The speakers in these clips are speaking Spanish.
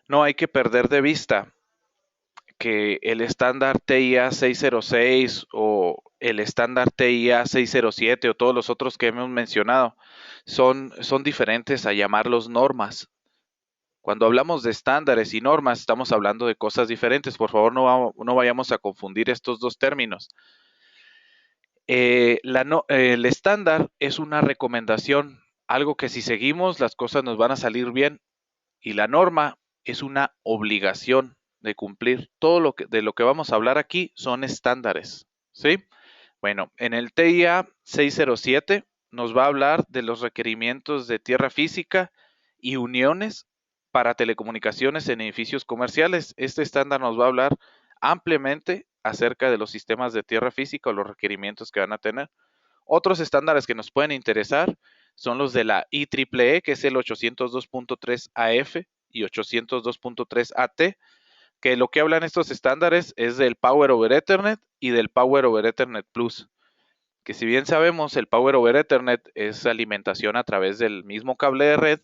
No hay que perder de vista que el estándar TIA 606 o el estándar TIA 607 o todos los otros que hemos mencionado son diferentes a llamarlos normas. Cuando hablamos de estándares y normas, estamos hablando de cosas diferentes. Por favor, no vayamos a confundir estos dos términos. El estándar es una recomendación, algo que si seguimos las cosas nos van a salir bien, y la norma es una obligación de cumplir. De lo que vamos a hablar aquí son estándares, ¿sí? Bueno, en el TIA 607 nos va a hablar de los requerimientos de tierra física y uniones para telecomunicaciones en edificios comerciales. Este estándar nos va a hablar ampliamente acerca de los sistemas de tierra física o los requerimientos que van a tener. Otros estándares que nos pueden interesar son los de la IEEE, que es el 802.3 AF y 802.3 AT, que lo que hablan estos estándares es del Power over Ethernet y del Power over Ethernet Plus, que si bien sabemos el Power over Ethernet es alimentación a través del mismo cable de red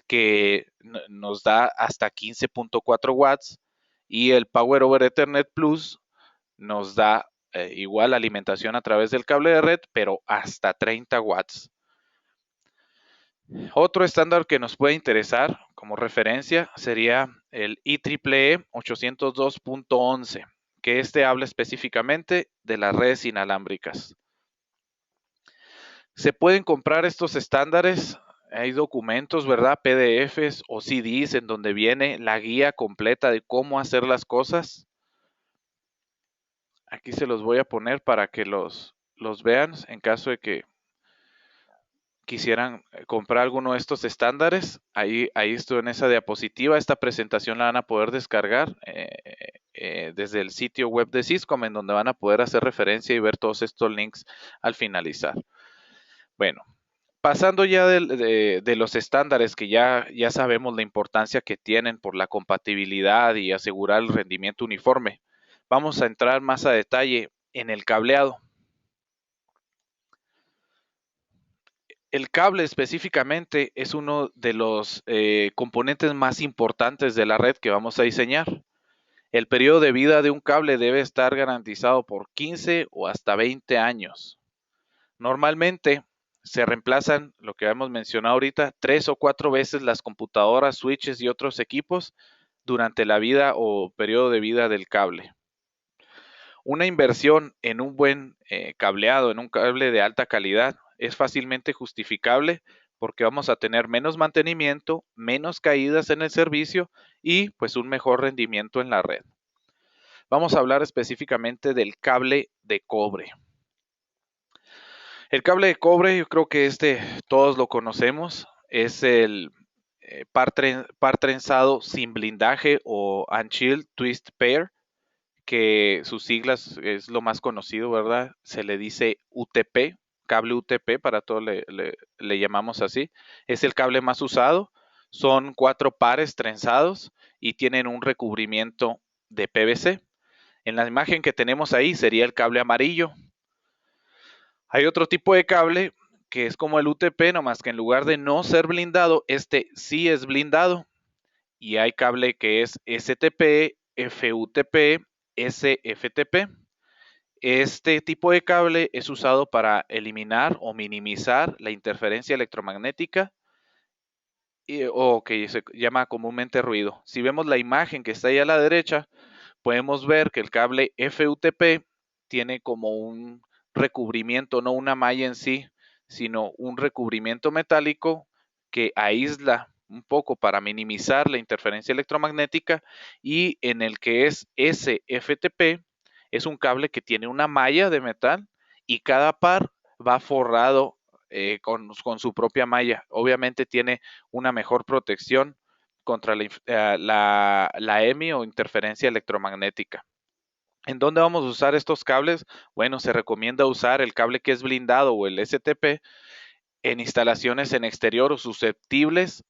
que nos da hasta 15.4 watts, y el Power over Ethernet Plus nos da igual alimentación a través del cable de red, pero hasta 30 watts. Otro estándar que nos puede interesar como referencia sería el IEEE 802.11, que este habla específicamente de las redes inalámbricas. Se pueden comprar estos estándares, hay documentos, ¿verdad? PDFs o CDs en donde viene la guía completa de cómo hacer las cosas. Aquí se los voy a poner para que los vean en caso de que quisieran comprar alguno de estos estándares. Ahí estoy en esa diapositiva. Esta presentación la van a poder descargar desde el sitio web de Syscom, en donde van a poder hacer referencia y ver todos estos links al finalizar. Bueno, pasando ya de los estándares que ya sabemos la importancia que tienen por la compatibilidad y asegurar el rendimiento uniforme, vamos a entrar más a detalle en el cableado. El cable específicamente es uno de los componentes más importantes de la red que vamos a diseñar. El periodo de vida de un cable debe estar garantizado por 15 o hasta 20 años. Normalmente se reemplazan, lo que hemos mencionado ahorita, 3 o 4 veces las computadoras, switches y otros equipos durante la vida o periodo de vida del cable. Una inversión en un buen cableado, en un cable de alta calidad, es fácilmente justificable porque vamos a tener menos mantenimiento, menos caídas en el servicio y pues un mejor rendimiento en la red. Vamos a hablar específicamente del cable de cobre. El cable de cobre, yo creo que todos lo conocemos, es el par trenzado sin blindaje o Unshielded Twist Pair, que sus siglas es lo más conocido, ¿verdad? Se le dice UTP, cable UTP, para todo le llamamos así. Es el cable más usado, son 4 pares trenzados y tienen un recubrimiento de PVC. En la imagen que tenemos ahí sería el cable amarillo. Hay otro tipo de cable que es como el UTP, nomás que en lugar de no ser blindado, este sí es blindado. Y hay cable que es STP, FUTP, SFTP. Este tipo de cable es usado para eliminar o minimizar la interferencia electromagnética o que se llama comúnmente ruido. Si vemos la imagen que está ahí a la derecha, podemos ver que el cable FUTP tiene como un recubrimiento, no una malla en sí, sino un recubrimiento metálico que aísla un poco para minimizar la interferencia electromagnética, y en el que es SFTP es un cable que tiene una malla de metal y cada par va forrado con su propia malla. Obviamente tiene una mejor protección contra la EMI o interferencia electromagnética. ¿En dónde vamos a usar estos cables? Bueno, se recomienda usar el cable que es blindado o el STP en instalaciones en exterior o susceptibles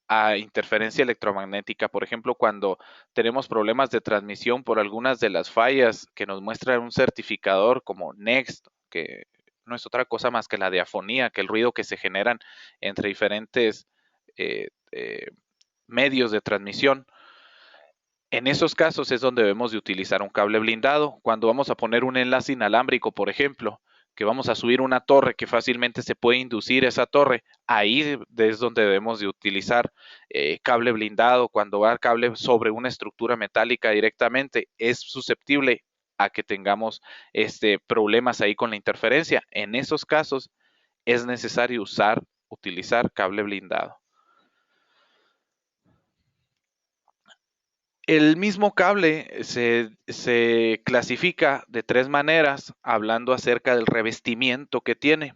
a interferencia electromagnética. Por ejemplo, cuando tenemos problemas de transmisión por algunas de las fallas que nos muestra un certificador como Next, que no es otra cosa más que la diafonía, que el ruido que se generan entre diferentes eh, eh, medios de transmisión. En esos casos es donde debemos de utilizar un cable blindado. Cuando vamos a poner un enlace inalámbrico, por ejemplo, que vamos a subir una torre que fácilmente se puede inducir esa torre, ahí es donde debemos de utilizar cable blindado. Cuando va el cable sobre una estructura metálica directamente, es susceptible a que tengamos problemas ahí con la interferencia. En esos casos es necesario utilizar cable blindado. El mismo cable se clasifica de tres maneras, hablando acerca del revestimiento que tiene.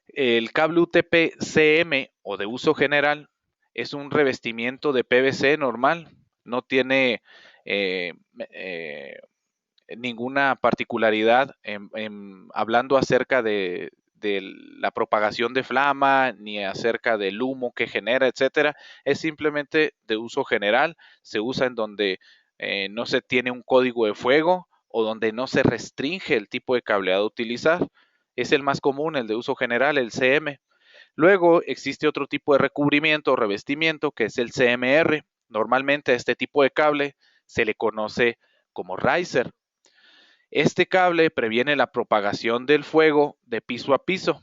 El cable UTP-CM o de uso general es un revestimiento de PVC normal, no tiene eh, eh, ninguna particularidad hablando acerca de la propagación de flama, ni acerca del humo que genera, etcétera. Es simplemente de uso general, se usa en donde no se tiene un código de fuego o donde no se restringe el tipo de cableado a utilizar. Es el más común, el de uso general, el CM. Luego existe otro tipo de recubrimiento o revestimiento que es el CMR. Normalmente a este tipo de cable se le conoce como riser. Este cable previene la propagación del fuego de piso a piso.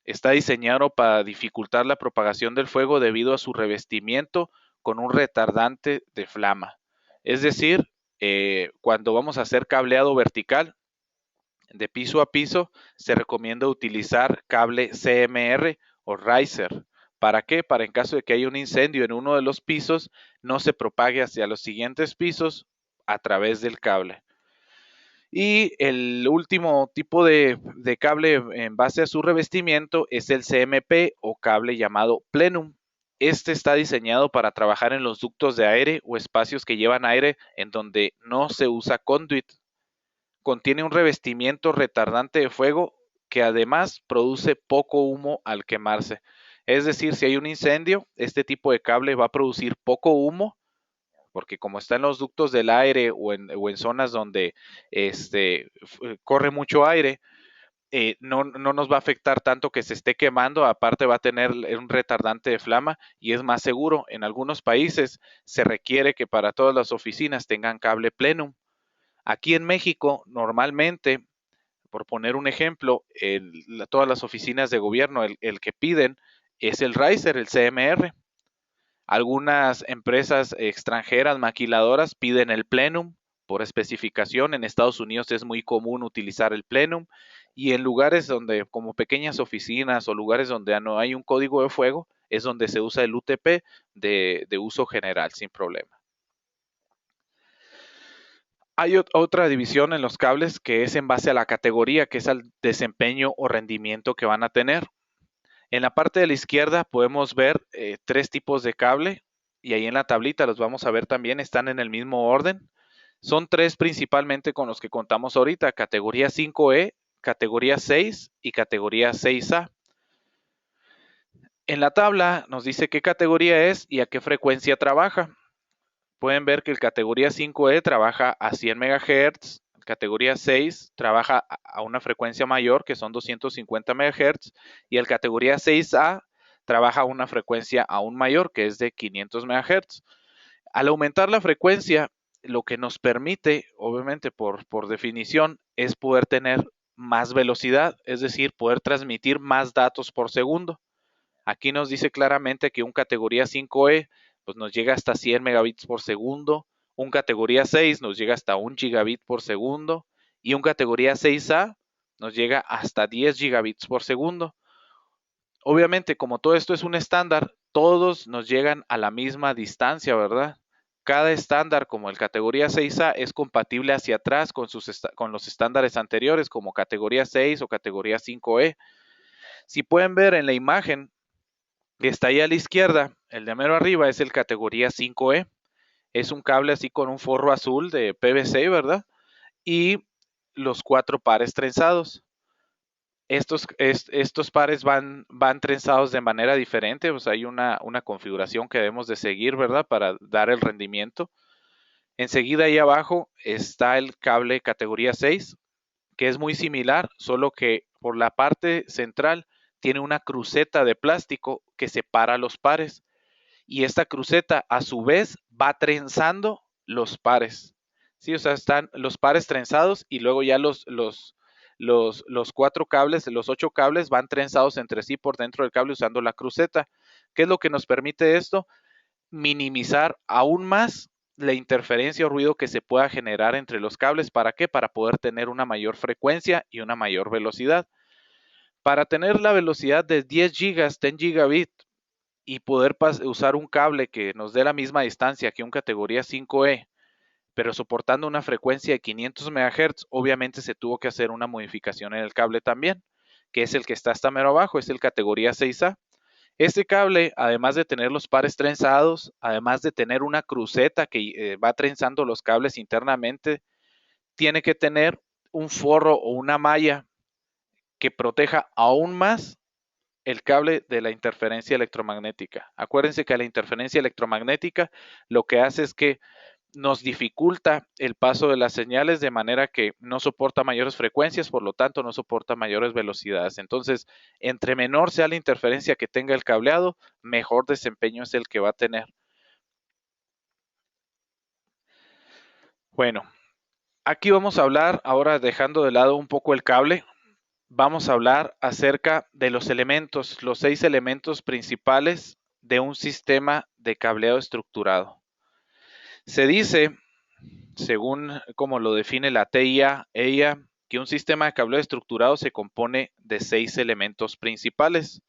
Está diseñado para dificultar la propagación del fuego debido a su revestimiento con un retardante de flama. Es decir, cuando vamos a hacer cableado vertical de piso a piso, se recomienda utilizar cable CMR o riser. ¿Para qué? Para en caso de que haya un incendio en uno de los pisos, no se propague hacia los siguientes pisos a través del cable. Y el último tipo de cable en base a su revestimiento es el CMP o cable llamado plenum. Este está diseñado para trabajar en los ductos de aire o espacios que llevan aire en donde no se usa conduit. Contiene un revestimiento retardante de fuego que además produce poco humo al quemarse. Es decir, si hay un incendio, este tipo de cable va a producir poco humo porque como está en los ductos del aire o en zonas donde corre mucho aire, no nos va a afectar tanto que se esté quemando, aparte va a tener un retardante de flama y es más seguro. En algunos países se requiere que para todas las oficinas tengan cable plenum. Aquí en México, normalmente, por poner un ejemplo, todas las oficinas de gobierno, el que piden es el riser, el CMR. Algunas empresas extranjeras maquiladoras piden el plenum por especificación. En Estados Unidos es muy común utilizar el plenum y en lugares donde, como pequeñas oficinas o lugares donde no hay un código de fuego, es donde se usa el UTP de uso general sin problema. Hay otra división en los cables que es en base a la categoría, que es al desempeño o rendimiento que van a tener. En la parte de la izquierda podemos ver tres tipos de cable y ahí en la tablita los vamos a ver también, están en el mismo orden. Son tres principalmente con los que contamos ahorita, categoría 5E, categoría 6 y categoría 6A. En la tabla nos dice qué categoría es y a qué frecuencia trabaja. Pueden ver que el categoría 5E trabaja a 100 MHz, categoría 6 trabaja a una frecuencia mayor que son 250 MHz y el categoría 6A trabaja a una frecuencia aún mayor que es de 500 MHz. Al aumentar la frecuencia, lo que nos permite, obviamente por definición, es poder tener más velocidad, es decir, poder transmitir más datos por segundo. Aquí nos dice claramente que un categoría 5E pues nos llega hasta 100 megabits por segundo, un categoría 6 nos llega hasta 1 gigabit por segundo y un categoría 6A nos llega hasta 10 gigabits por segundo. Obviamente, como todo esto es un estándar, todos nos llegan a la misma distancia, ¿verdad? Cada estándar, como el categoría 6A, es compatible hacia atrás con los estándares anteriores, como categoría 6 o categoría 5E. Si pueden ver en la imagen, que está ahí a la izquierda, el de mero arriba es el categoría 5E. Es un cable así con un forro azul de PVC, ¿verdad? Y los 4 pares trenzados. Estos pares van trenzados de manera diferente, pues hay una configuración que debemos de seguir, ¿verdad? Para dar el rendimiento. Enseguida ahí abajo está el cable categoría 6, que es muy similar, solo que por la parte central tiene una cruceta de plástico que separa los pares y esta cruceta a su vez va trenzando los pares. Sí, o sea, están los pares trenzados y luego ya los 4 cables, los 8 cables van trenzados entre sí por dentro del cable usando la cruceta. ¿Qué es lo que nos permite esto? Minimizar aún más la interferencia o ruido que se pueda generar entre los cables. ¿Para qué? Para poder tener una mayor frecuencia y una mayor velocidad. Para tener la velocidad de 10 gigas, 10 gigabit y poder usar un cable que nos dé la misma distancia que un categoría 5E, pero soportando una frecuencia de 500 MHz, obviamente se tuvo que hacer una modificación en el cable también, que es el que está hasta mero abajo, es el categoría 6A. Este cable, además de tener los pares trenzados, además de tener una cruceta que va trenzando los cables internamente, tiene que tener un forro o una malla que proteja aún más el cable de la interferencia electromagnética. Acuérdense que la interferencia electromagnética lo que hace es que nos dificulta el paso de las señales de manera que no soporta mayores frecuencias, por lo tanto no soporta mayores velocidades. Entonces, entre menor sea la interferencia que tenga el cableado, mejor desempeño es el que va a tener. Bueno, aquí vamos a hablar, ahora dejando de lado un poco el cable, vamos a hablar acerca de los elementos, los 6 elementos principales de un sistema de cableado estructurado. Se dice, según como lo define la TIA, que un sistema de cableado estructurado se compone de 6 elementos principales.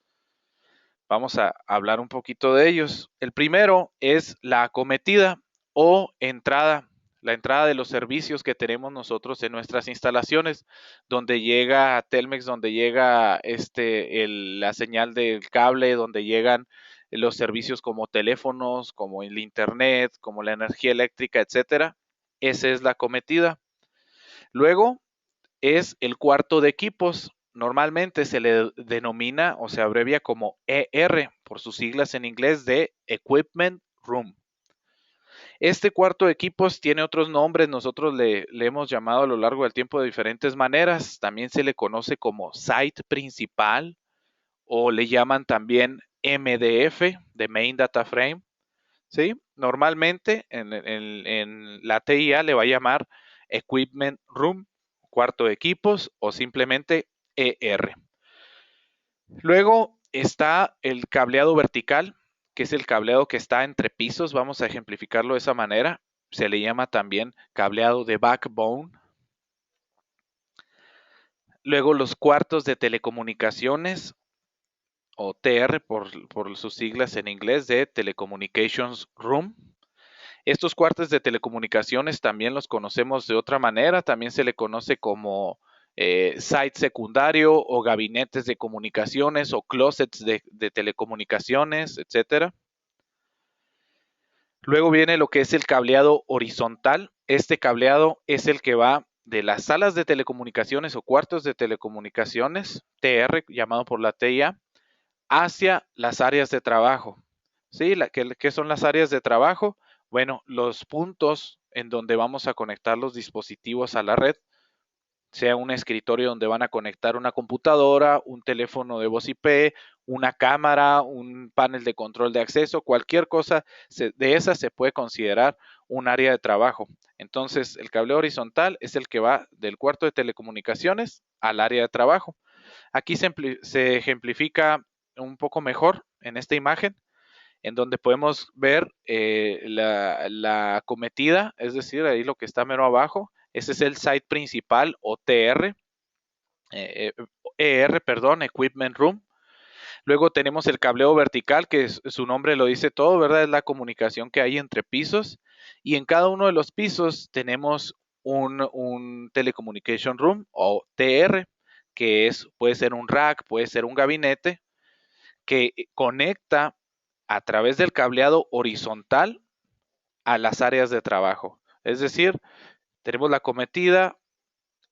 Vamos a hablar un poquito de ellos. El primero es la acometida o entrada, la entrada de los servicios que tenemos nosotros en nuestras instalaciones, donde llega Telmex, donde llega la señal del cable, donde llegan los servicios como teléfonos, como el internet, como la energía eléctrica, etcétera. Esa es la acometida. Luego es el cuarto de equipos. Normalmente se le denomina o se abrevia como ER por sus siglas en inglés de Equipment Room. Este cuarto de equipos tiene otros nombres, nosotros le hemos llamado a lo largo del tiempo de diferentes maneras. También se le conoce como site principal o le llaman también MDF, de Main Data Frame. ¿Sí? Normalmente en la TIA le va a llamar Equipment Room, cuarto de equipos o simplemente ER. Luego está el cableado vertical, que es el cableado que está entre pisos, vamos a ejemplificarlo de esa manera. Se le llama también cableado de backbone. Luego los cuartos de telecomunicaciones o TR por sus siglas en inglés de Telecommunications Room. Estos cuartos de telecomunicaciones también los conocemos de otra manera, también se le conoce como site secundario o gabinetes de comunicaciones o closets de telecomunicaciones, etcétera. Luego viene lo que es el cableado horizontal. Este cableado es el que va de las salas de telecomunicaciones o cuartos de telecomunicaciones, TR, llamado por la TIA, hacia las áreas de trabajo. ¿Sí? ¿Qué son las áreas de trabajo? Bueno, los puntos en donde vamos a conectar los dispositivos a la red, sea un escritorio donde van a conectar una computadora, un teléfono de voz IP, una cámara, un panel de control de acceso, cualquier cosa de esas se puede considerar un área de trabajo. Entonces, el cable horizontal es el que va del cuarto de telecomunicaciones al área de trabajo. Aquí se ejemplifica un poco mejor en esta imagen, en donde podemos ver la acometida, es decir, ahí lo que está mero abajo. Ese es el site principal o TR, perdón, Equipment Room. Luego tenemos el cableo vertical, que su nombre lo dice todo, ¿verdad? Es la comunicación que hay entre pisos. Y en cada uno de los pisos tenemos un Telecommunication Room o TR, que puede ser un rack, puede ser un gabinete, que conecta a través del cableado horizontal a las áreas de trabajo. Es decir, tenemos la acometida,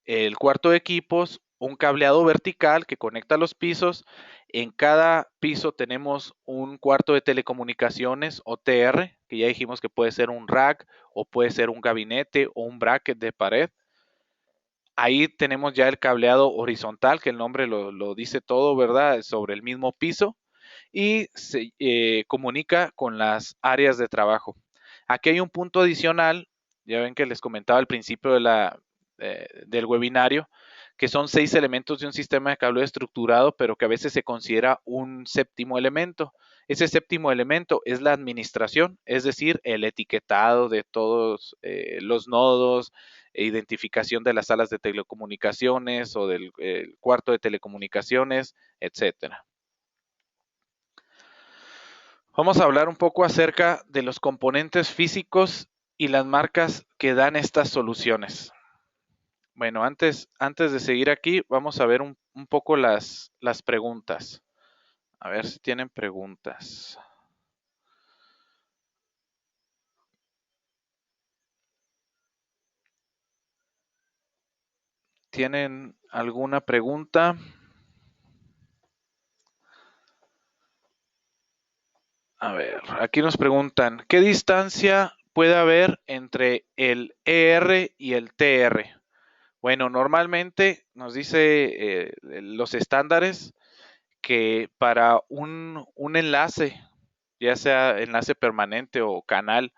el cuarto de equipos, un cableado vertical que conecta los pisos. En cada piso tenemos un cuarto de telecomunicaciones o TR, que ya dijimos que puede ser un rack o puede ser un gabinete o un bracket de pared. Ahí tenemos ya el cableado horizontal, que el nombre lo dice todo, ¿verdad? Sobre el mismo piso. y se comunica con las áreas de trabajo. Aquí hay un punto adicional, ya ven que les comentaba al principio del webinario, que son 6 elementos de un sistema de cableado estructurado, pero que a veces se considera un séptimo elemento. Ese séptimo elemento es la administración, es decir, el etiquetado de todos los nodos, identificación de las salas de telecomunicaciones o del cuarto de telecomunicaciones, etcétera. Vamos a hablar un poco acerca de los componentes físicos y las marcas que dan estas soluciones. Bueno, antes de seguir aquí, vamos a ver un poco las preguntas. A ver si tienen preguntas. ¿Tienen alguna pregunta? A ver, aquí nos preguntan, ¿qué distancia puede haber entre el ER y el TR? Bueno, normalmente nos dice los estándares que para un enlace, ya sea enlace permanente o canal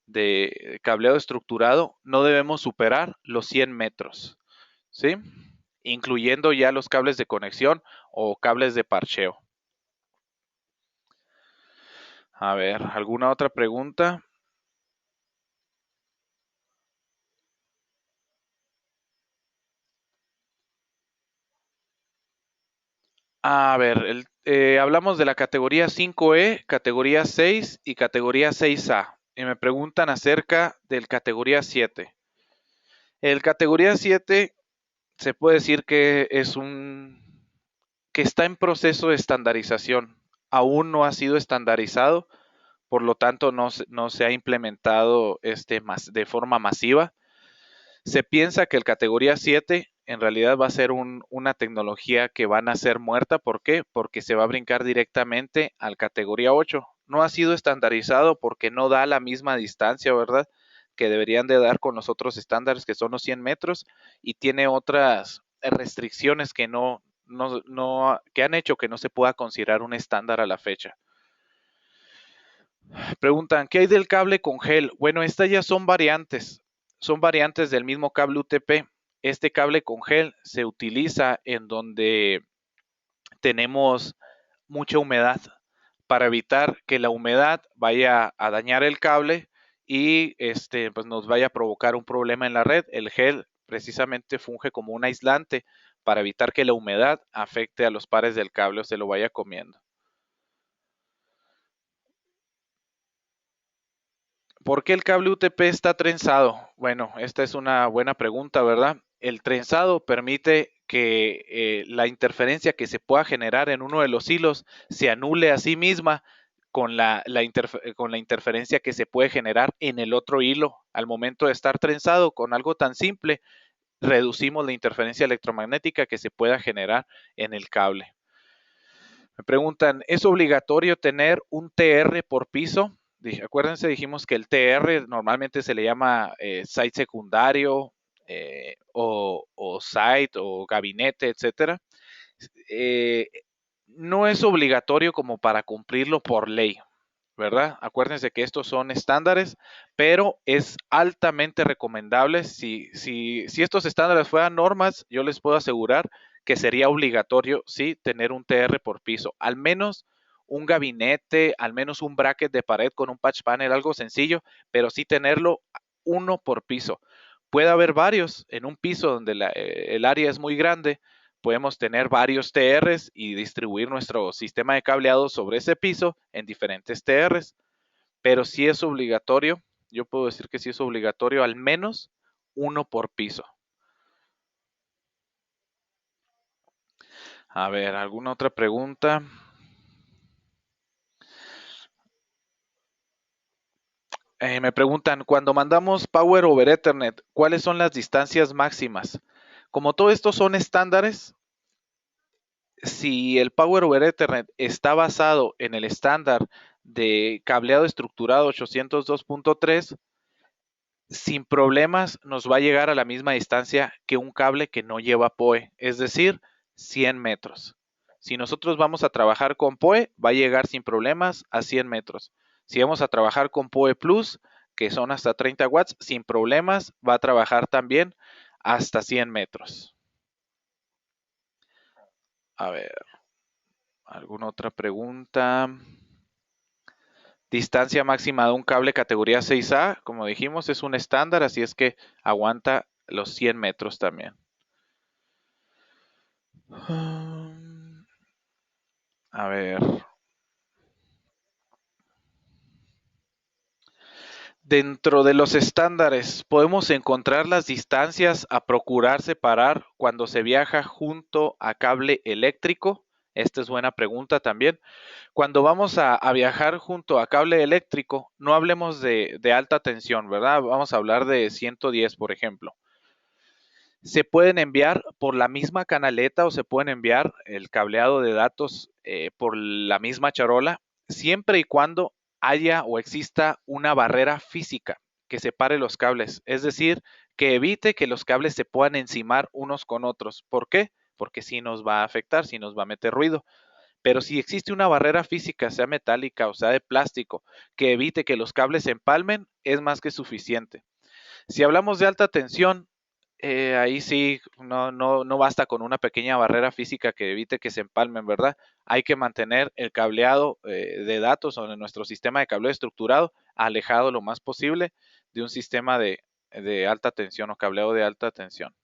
de cableado estructurado, no debemos superar los 100 metros, ¿sí? Incluyendo ya los cables de conexión o cables de parcheo. A ver, ¿alguna otra pregunta? A ver, hablamos de la categoría 5E, categoría 6 y categoría 6A. Y me preguntan acerca del categoría 7. El categoría 7 se puede decir que que está en proceso de estandarización. Aún no ha sido estandarizado, por lo tanto no se ha implementado de forma masiva. Se piensa que el categoría 7 en realidad va a ser una tecnología que van a ser muerta. ¿Por qué? Porque se va a brincar directamente al categoría 8. No ha sido estandarizado porque no da la misma distancia, ¿verdad? Que deberían de dar con los otros estándares que son los 100 metros y tiene otras restricciones que han hecho que no se pueda considerar un estándar a la fecha. Preguntan, ¿qué hay del cable con gel? Bueno, estas ya son variantes del mismo cable UTP. Este cable con gel se utiliza en donde tenemos mucha humedad para evitar que la humedad vaya a dañar el cable y pues nos vaya a provocar un problema en la red. El gel precisamente funge como un aislante para evitar que la humedad afecte a los pares del cable o se lo vaya comiendo. ¿Por qué el cable UTP está trenzado? Bueno, esta es una buena pregunta, ¿verdad? El trenzado permite que la interferencia que se pueda generar en uno de los hilos se anule a sí misma con con la interferencia que se puede generar en el otro hilo. Al momento de estar trenzado con algo tan simple, reducimos la interferencia electromagnética que se pueda generar en el cable. Me preguntan, ¿es obligatorio tener un TR por piso? Acuérdense, dijimos que el TR normalmente se le llama site secundario o site o gabinete, etcétera. Eh, no es obligatorio como para cumplirlo por ley, ¿verdad? Acuérdense que estos son estándares, pero es altamente recomendable. Si estos estándares fueran normas, yo les puedo asegurar que sería obligatorio, sí, tener un TR por piso, al menos un gabinete, al menos un bracket de pared con un patch panel, algo sencillo, pero sí tenerlo uno por piso. Puede haber varios en un piso donde el área es muy grande, podemos tener varios TRs y distribuir nuestro sistema de cableado sobre ese piso en diferentes TRs, pero si es obligatorio, yo puedo decir que sí es obligatorio al menos uno por piso. A ver, ¿alguna otra pregunta? Me preguntan, cuando mandamos Power over Ethernet, ¿cuáles son las distancias máximas? Como todo esto son estándares, si el Power over Ethernet está basado en el estándar de cableado estructurado 802.3, sin problemas nos va a llegar a la misma distancia que un cable que no lleva PoE, es decir, 100 metros. Si nosotros vamos a trabajar con PoE, va a llegar sin problemas a 100 metros. Si vamos a trabajar con PoE Plus, que son hasta 30 watts, sin problemas, va a trabajar también hasta 100 metros. A ver, ¿alguna otra pregunta? Distancia máxima de un cable categoría 6A, como dijimos, es un estándar, así es que aguanta los 100 metros también. A ver. Dentro de los estándares, podemos encontrar las distancias a procurar separar cuando se viaja junto a cable eléctrico. Esta es buena pregunta también. Cuando vamos a viajar junto a cable eléctrico, no hablemos de alta tensión, ¿verdad? Vamos a hablar de 110, por ejemplo. Se pueden enviar por la misma canaleta o se pueden enviar el cableado de datos por la misma charola, siempre y cuando haya o exista una barrera física que separe los cables, es decir, que evite que los cables se puedan encimar unos con otros. ¿Por qué? Porque sí nos va a afectar, sí nos va a meter ruido. Pero si existe una barrera física, sea metálica o sea de plástico, que evite que los cables se empalmen, es más que suficiente. Si hablamos de alta tensión, ahí sí no basta con una pequeña barrera física que evite que se empalmen, ¿verdad? Hay que mantener el cableado de datos o de nuestro sistema de cableo estructurado alejado lo más posible de un sistema de alta tensión o cableado de alta tensión.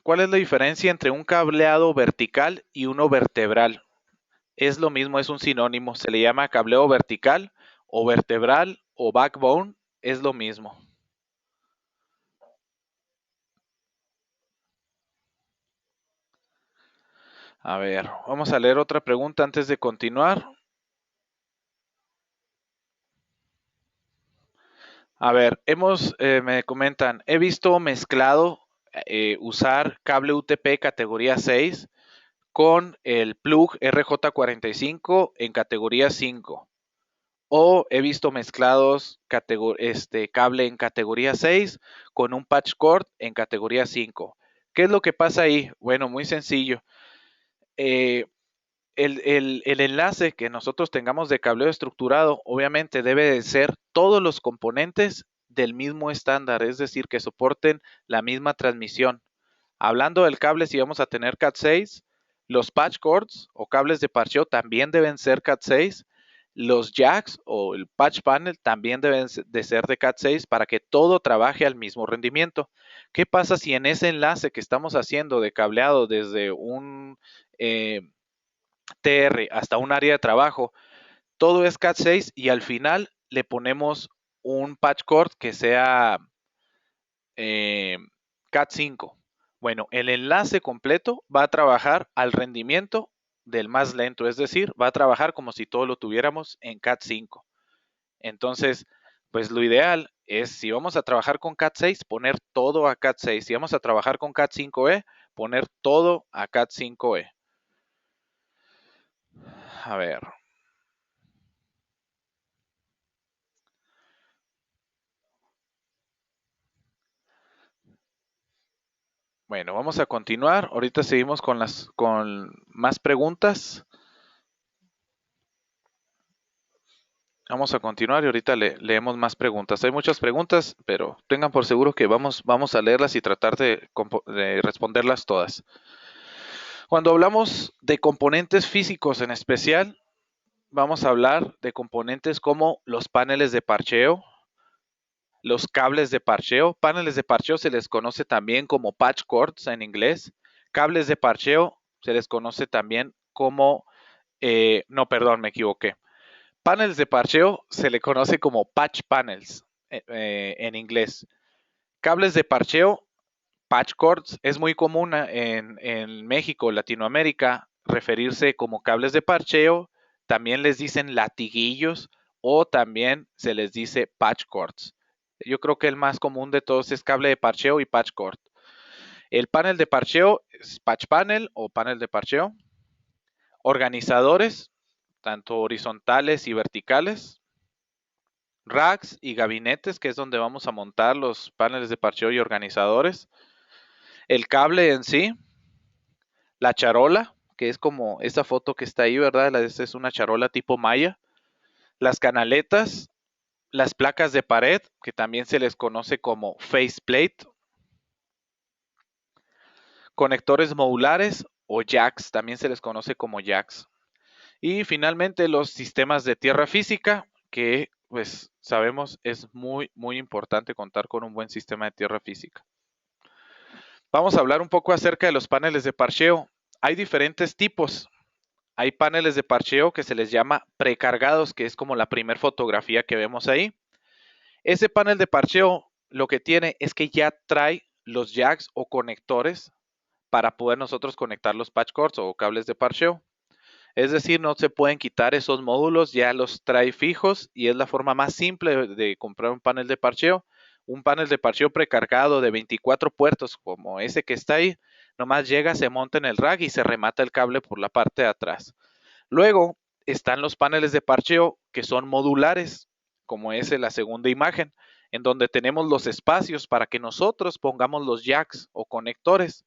¿Cuál es la diferencia entre un cableado vertical y uno vertebral? Es lo mismo, es un sinónimo, se le llama cableo vertical o vertebral o backbone, es lo mismo. A ver, vamos a leer otra pregunta antes de continuar. A ver, me comentan, he visto mezclado usar cable UTP categoría 6 con el plug RJ45 en categoría 5. O he visto mezclados cable en categoría 6 con un patch cord en categoría 5. ¿Qué es lo que pasa ahí? Bueno, muy sencillo. Eh, el enlace que nosotros tengamos de cableo estructurado obviamente debe de ser todos los componentes del mismo estándar, es decir, que soporten la misma transmisión. Hablando del cable, si vamos a tener Cat6, los patch cords o cables de parcheo también deben ser Cat6. Los jacks o el patch panel también deben de ser de Cat6 para que todo trabaje al mismo rendimiento. ¿Qué pasa si en ese enlace que estamos haciendo de cableado desde un TR hasta un área de trabajo, todo es Cat6 y al final le ponemos un patch cord que sea Cat5? Bueno, el enlace completo va a trabajar al rendimiento del más lento, es decir, va a trabajar como si todo lo tuviéramos en Cat5. Entonces, pues lo ideal es, si vamos a trabajar con Cat6, poner todo a Cat6. Si vamos a trabajar con Cat5e, poner todo a Cat5e. A ver. Bueno, vamos a continuar. Ahorita seguimos con más preguntas. Vamos a continuar y ahorita leemos más preguntas. Hay muchas preguntas, pero tengan por seguro que vamos a leerlas y tratar de responderlas todas. Cuando hablamos de componentes físicos en especial, vamos a hablar de componentes como los paneles de parcheo, los cables de parcheo. Paneles de parcheo se les conoce también como patch cords en inglés. Cables de parcheo se les conoce también como, no, perdón, me equivoqué. Paneles de parcheo se le conoce como patch panels en inglés. Cables de parcheo, patch cords, es muy común en México, Latinoamérica, referirse como cables de parcheo. También les dicen latiguillos o también se les dice patch cords. Yo creo que el más común de todos es cable de parcheo y patch cord. El panel de parcheo es patch panel o panel de parcheo. Organizadores, tanto horizontales y verticales. racks y gabinetes, que es donde vamos a montar los paneles de parcheo y organizadores, el cable en sí, la charola, que es como esta foto que está ahí, ¿verdad? Esta es una charola tipo malla, las canaletas, las placas de pared, que también se les conoce como faceplate, conectores modulares o jacks, también se les conoce como jacks. Y finalmente los sistemas de tierra física, que pues sabemos es muy importante contar con un buen sistema de tierra física. Vamos a hablar un poco acerca de los paneles de parcheo. Hay diferentes tipos. Hay paneles de parcheo que se les llama precargados, que es como la primera fotografía que vemos ahí. Ese panel de parcheo lo que tiene es que ya trae los jacks o conectores para poder nosotros conectar los patch cords o cables de parcheo. Es decir, no se pueden quitar esos módulos, ya los trae fijos y es la forma más simple de comprar un panel de parcheo. Un panel de parcheo precargado de 24 puertos como ese que está ahí, nomás llega, se monta en el rack y se remata el cable por la parte de atrás. Luego están los paneles de parcheo que son modulares, como es en la segunda imagen, en donde tenemos los espacios para que nosotros pongamos los jacks o conectores.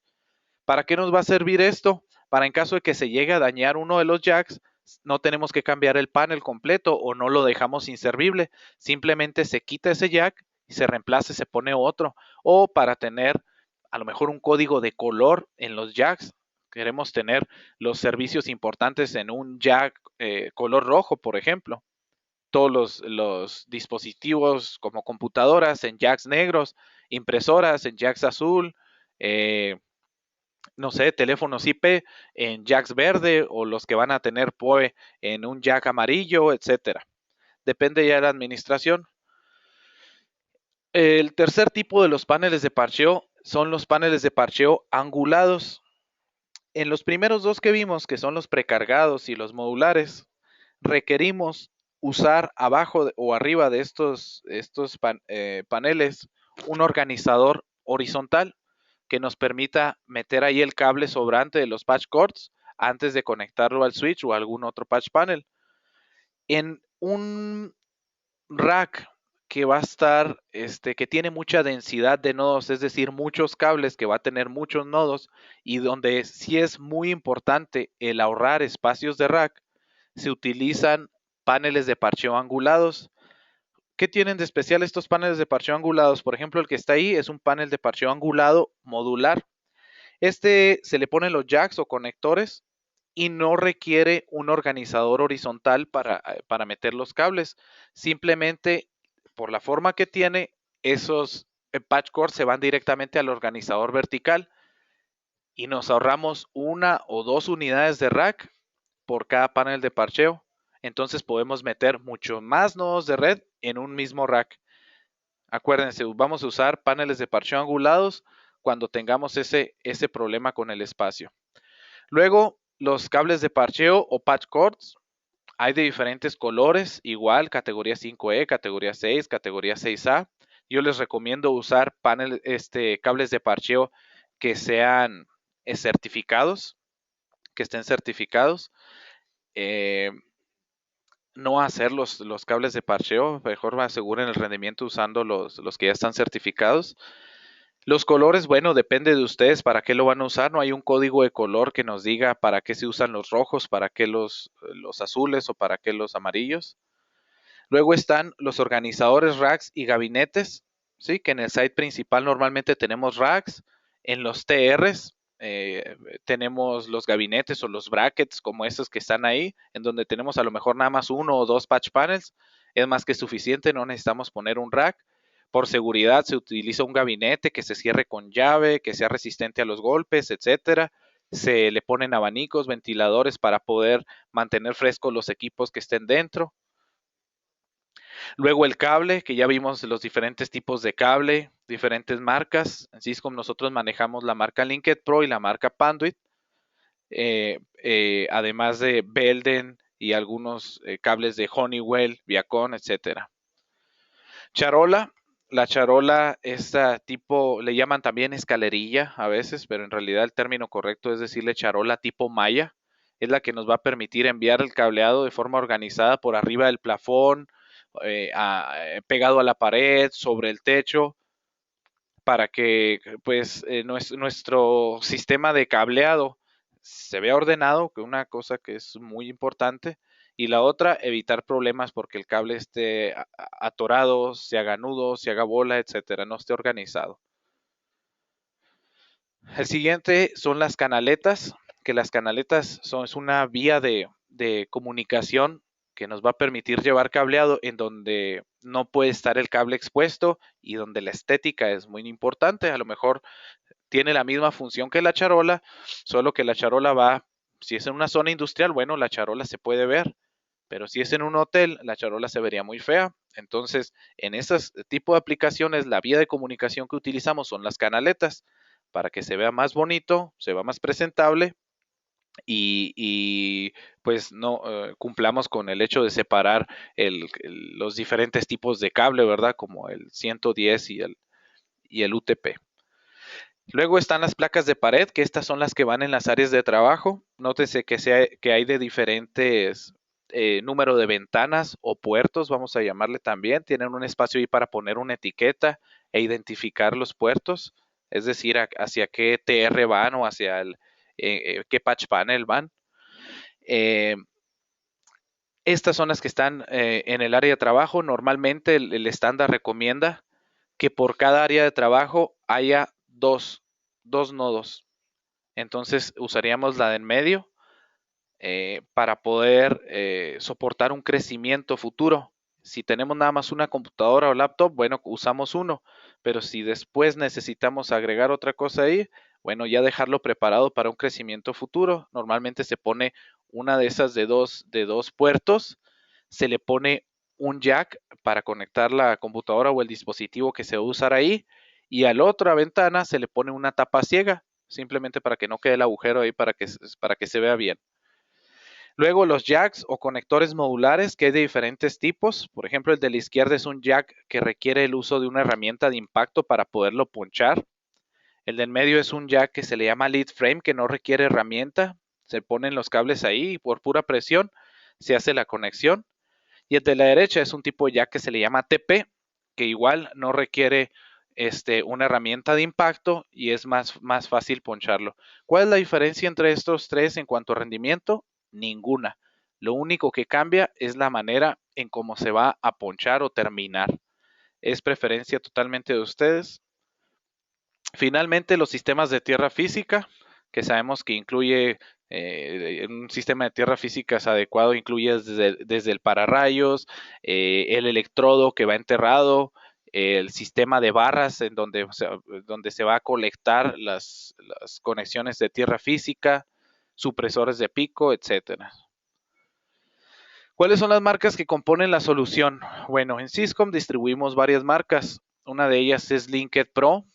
¿Para qué nos va a servir esto? Para en caso de que se llegue a dañar uno de los jacks, no tenemos que cambiar el panel completo o no lo dejamos inservible. Simplemente se quita ese jack y se reemplaza y se pone otro. O para tener a lo mejor un código de color en los jacks. Queremos tener los servicios importantes en un jack color rojo, por ejemplo. Todos los dispositivos como computadoras en jacks negros, impresoras en jacks azul, no sé, teléfonos IP en jacks verde o los que van a tener PoE en un jack amarillo, etcétera. Depende ya de la administración. El tercer tipo de los paneles de parcheo son los paneles de parcheo angulados. En los primeros dos que vimos, que son los precargados y los modulares, requerimos usar abajo o arriba de estos paneles un organizador horizontal que nos permita meter ahí el cable sobrante de los patch cords antes de conectarlo al switch o a algún otro patch panel. En un rack que va a estar, que tiene mucha densidad de nodos, es decir, muchos cables, que va a tener muchos nodos y donde sí es muy importante el ahorrar espacios de rack, se utilizan paneles de parcheo angulados. ¿Qué tienen de especial estos paneles de parcheo angulados? Por ejemplo, el que está ahí es un panel de parcheo angulado modular. Se le ponen los jacks o conectores y no requiere un organizador horizontal para meter los cables. Simplemente por la forma que tiene, esos patch cords se van directamente al organizador vertical y nos ahorramos una o dos unidades de rack por cada panel de parcheo. Entonces podemos meter mucho más nodos de red en un mismo rack. Acuérdense, vamos a usar paneles de parcheo angulados cuando tengamos ese problema con el espacio. Luego, los cables de parcheo o patch cords. Hay de diferentes colores, igual, categoría 5E, categoría 6, categoría 6A. Yo les recomiendo usar cables de parcheo que sean certificados, que estén certificados. Eh, no hacer los cables de parcheo, mejor aseguren el rendimiento usando los que ya están certificados. Los colores, bueno, depende de ustedes para qué lo van a usar. No hay un código de color que nos diga para qué se usan los rojos, para qué los azules o para qué los amarillos. Luego están los organizadores racks y gabinetes, ¿sí? Que en el site principal normalmente tenemos racks. En los TRs tenemos los gabinetes o los brackets como estos que están ahí, en donde tenemos a lo mejor nada más uno o dos patch panels. Es más que suficiente, no necesitamos poner un rack. Por seguridad se utiliza un gabinete que se cierre con llave, que sea resistente a los golpes, etcétera. Se le ponen abanicos, ventiladores para poder mantener frescos los equipos que estén dentro. Luego el cable, que ya vimos los diferentes tipos de cable, diferentes marcas. En Cisco nosotros manejamos la marca Linked Pro y la marca Panduit, además de Belden y algunos cables de Honeywell, Viacom, etcétera. Charola, la charola, esta tipo, le llaman también escalerilla a veces, pero en realidad el término correcto es decirle charola tipo malla. Es la que nos va a permitir enviar el cableado de forma organizada por arriba del plafón, pegado a la pared, sobre el techo, para que pues nuestro sistema de cableado se vea ordenado, que una cosa que es muy importante, y la otra, evitar problemas porque el cable esté atorado, se haga nudo, se haga bola, etcétera, no esté organizado. El siguiente son las canaletas, que las canaletas es una vía de comunicación que nos va a permitir llevar cableado en donde no puede estar el cable expuesto y donde la estética es muy importante. A lo mejor tiene la misma función que la charola, solo que la charola va, si es en una zona industrial, bueno, la charola se puede ver, pero si es en un hotel, la charola se vería muy fea. Entonces, en ese tipo de aplicaciones, la vía de comunicación que utilizamos son las canaletas, para que se vea más bonito, se vea más presentable y pues no cumplamos con el hecho de separar los diferentes tipos de cable, ¿verdad? Como el 110 y el UTP. Luego están las placas de pared, que estas son las que van en las áreas de trabajo. Nótese que hay de diferentes número de ventanas o puertos, vamos a llamarle también. Tienen un espacio ahí para poner una etiqueta e identificar los puertos, es decir, hacia qué TR van o hacia qué patch panel van. Estas son las que están en el área de trabajo. Normalmente el estándar recomienda que por cada área de trabajo haya dos nodos. Entonces usaríamos la de en medio para poder soportar un crecimiento futuro. Si tenemos nada más una computadora o laptop, bueno, usamos uno, pero si después necesitamos agregar otra cosa ahí, bueno, ya dejarlo preparado para un crecimiento futuro. Normalmente se pone una de esas de dos puertos, se le pone un jack para conectar la computadora o el dispositivo que se va a usar ahí, y a la otra ventana se le pone una tapa ciega, simplemente para que no quede el agujero ahí, para que se vea bien. Luego los jacks o conectores modulares, que hay de diferentes tipos. Por ejemplo, el de la izquierda es un jack que requiere el uso de una herramienta de impacto para poderlo ponchar. El del medio es un jack que se le llama lead frame, que no requiere herramienta. Se ponen los cables ahí y por pura presión se hace la conexión. Y el de la derecha es un tipo de jack que se le llama TP, que igual no requiere una herramienta de impacto y es más fácil poncharlo. ¿Cuál es la diferencia entre estos tres en cuanto a rendimiento? Ninguna. Lo único que cambia es la manera en cómo se va a ponchar o terminar. Es preferencia totalmente de ustedes. Finalmente, los sistemas de tierra física, que sabemos que incluye un sistema de tierra física adecuado, incluye desde el pararrayos, el electrodo que va enterrado, el sistema de barras en donde se va a colectar las conexiones de tierra física, supresores de pico, etcétera. ¿Cuáles son las marcas que componen la solución? Bueno, en Syscom distribuimos varias marcas. Una de ellas es Linked Pro,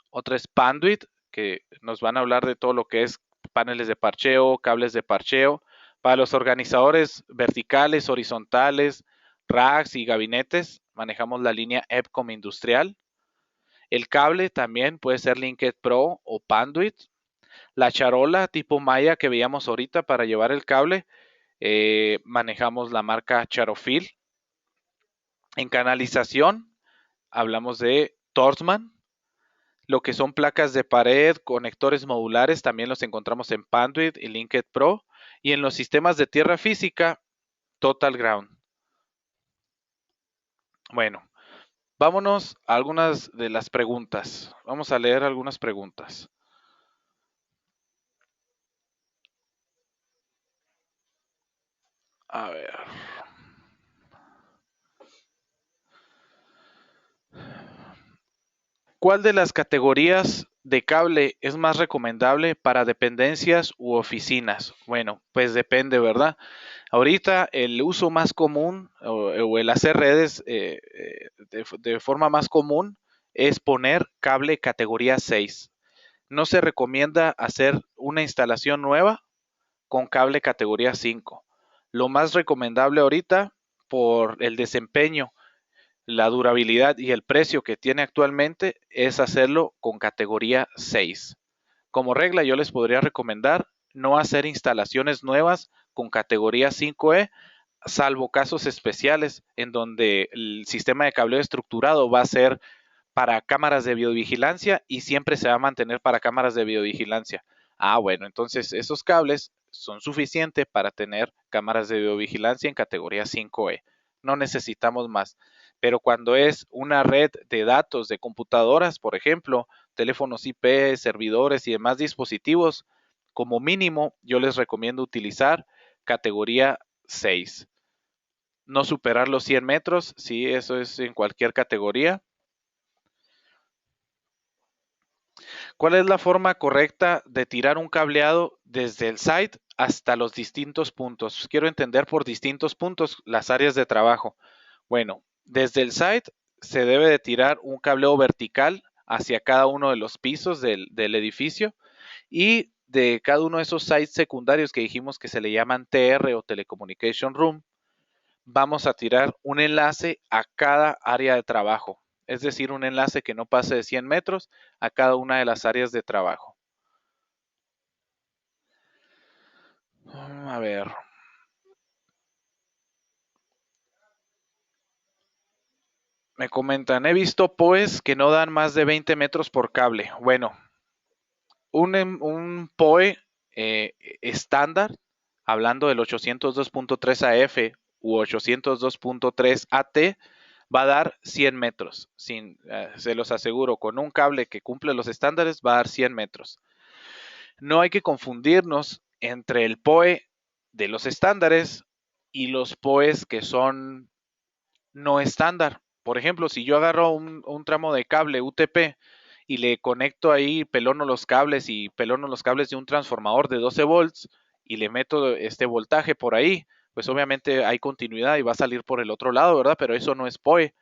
otra es Panduit, que nos van a hablar de todo lo que es paneles de parcheo, cables de parcheo. Para los organizadores verticales, horizontales, racks y gabinetes, manejamos la línea EPCOM Industrial. El cable también puede ser Linked Pro o Panduit. La charola tipo Maya que veíamos ahorita para llevar el cable, manejamos la marca Charofil. En canalización hablamos de Torsman. Lo que son placas de pared, conectores modulares, también los encontramos en Panduit y Linked Pro. Y en los sistemas de tierra física, Total Ground. Bueno, vámonos a algunas de las preguntas. Vamos a leer algunas preguntas. A ver. ¿Cuál de las categorías de cable es más recomendable para dependencias u oficinas? Bueno, pues depende, ¿verdad? Ahorita el uso más común o el hacer redes de forma más común es poner cable categoría 6. No se recomienda hacer una instalación nueva con cable categoría 5. Lo más recomendable ahorita por el desempeño, la durabilidad y el precio que tiene actualmente es hacerlo con categoría 6. Como regla, yo les podría recomendar no hacer instalaciones nuevas con categoría 5E salvo casos especiales en donde el sistema de cableo estructurado va a ser para cámaras de videovigilancia y siempre se va a mantener para cámaras de videovigilancia. Ah, bueno, entonces esos cables son suficientes para tener cámaras de videovigilancia en categoría 5E. No necesitamos más. Pero cuando es una red de datos de computadoras, por ejemplo, teléfonos IP, servidores y demás dispositivos, como mínimo yo les recomiendo utilizar categoría 6. No superar los 100 metros, sí, eso es en cualquier categoría. ¿Cuál es la forma correcta de tirar un cableado desde el site hasta los distintos puntos? Quiero entender por distintos puntos las áreas de trabajo. Bueno, desde el site se debe de tirar un cableo vertical hacia cada uno de los pisos del edificio y de cada uno de esos sites secundarios que dijimos que se le llaman TR o Telecommunication Room, vamos a tirar un enlace a cada área de trabajo, es decir, un enlace que no pase de 100 metros a cada una de las áreas de trabajo. A ver. Me comentan, he visto POEs que no dan más de 20 metros por cable. Bueno, un POE estándar, hablando del 802.3 AF u 802.3 AT, va a dar 100 metros. Se los aseguro, con un cable que cumple los estándares va a dar 100 metros. No hay que confundirnos entre el POE de los estándares y los POEs que son no estándar. Por ejemplo, si yo agarro un tramo de cable UTP y le conecto ahí, pelono los cables y pelono los cables de un transformador de 12 volts y le meto este voltaje por ahí, pues obviamente hay continuidad y va a salir por el otro lado, ¿verdad? Pero eso no es POE.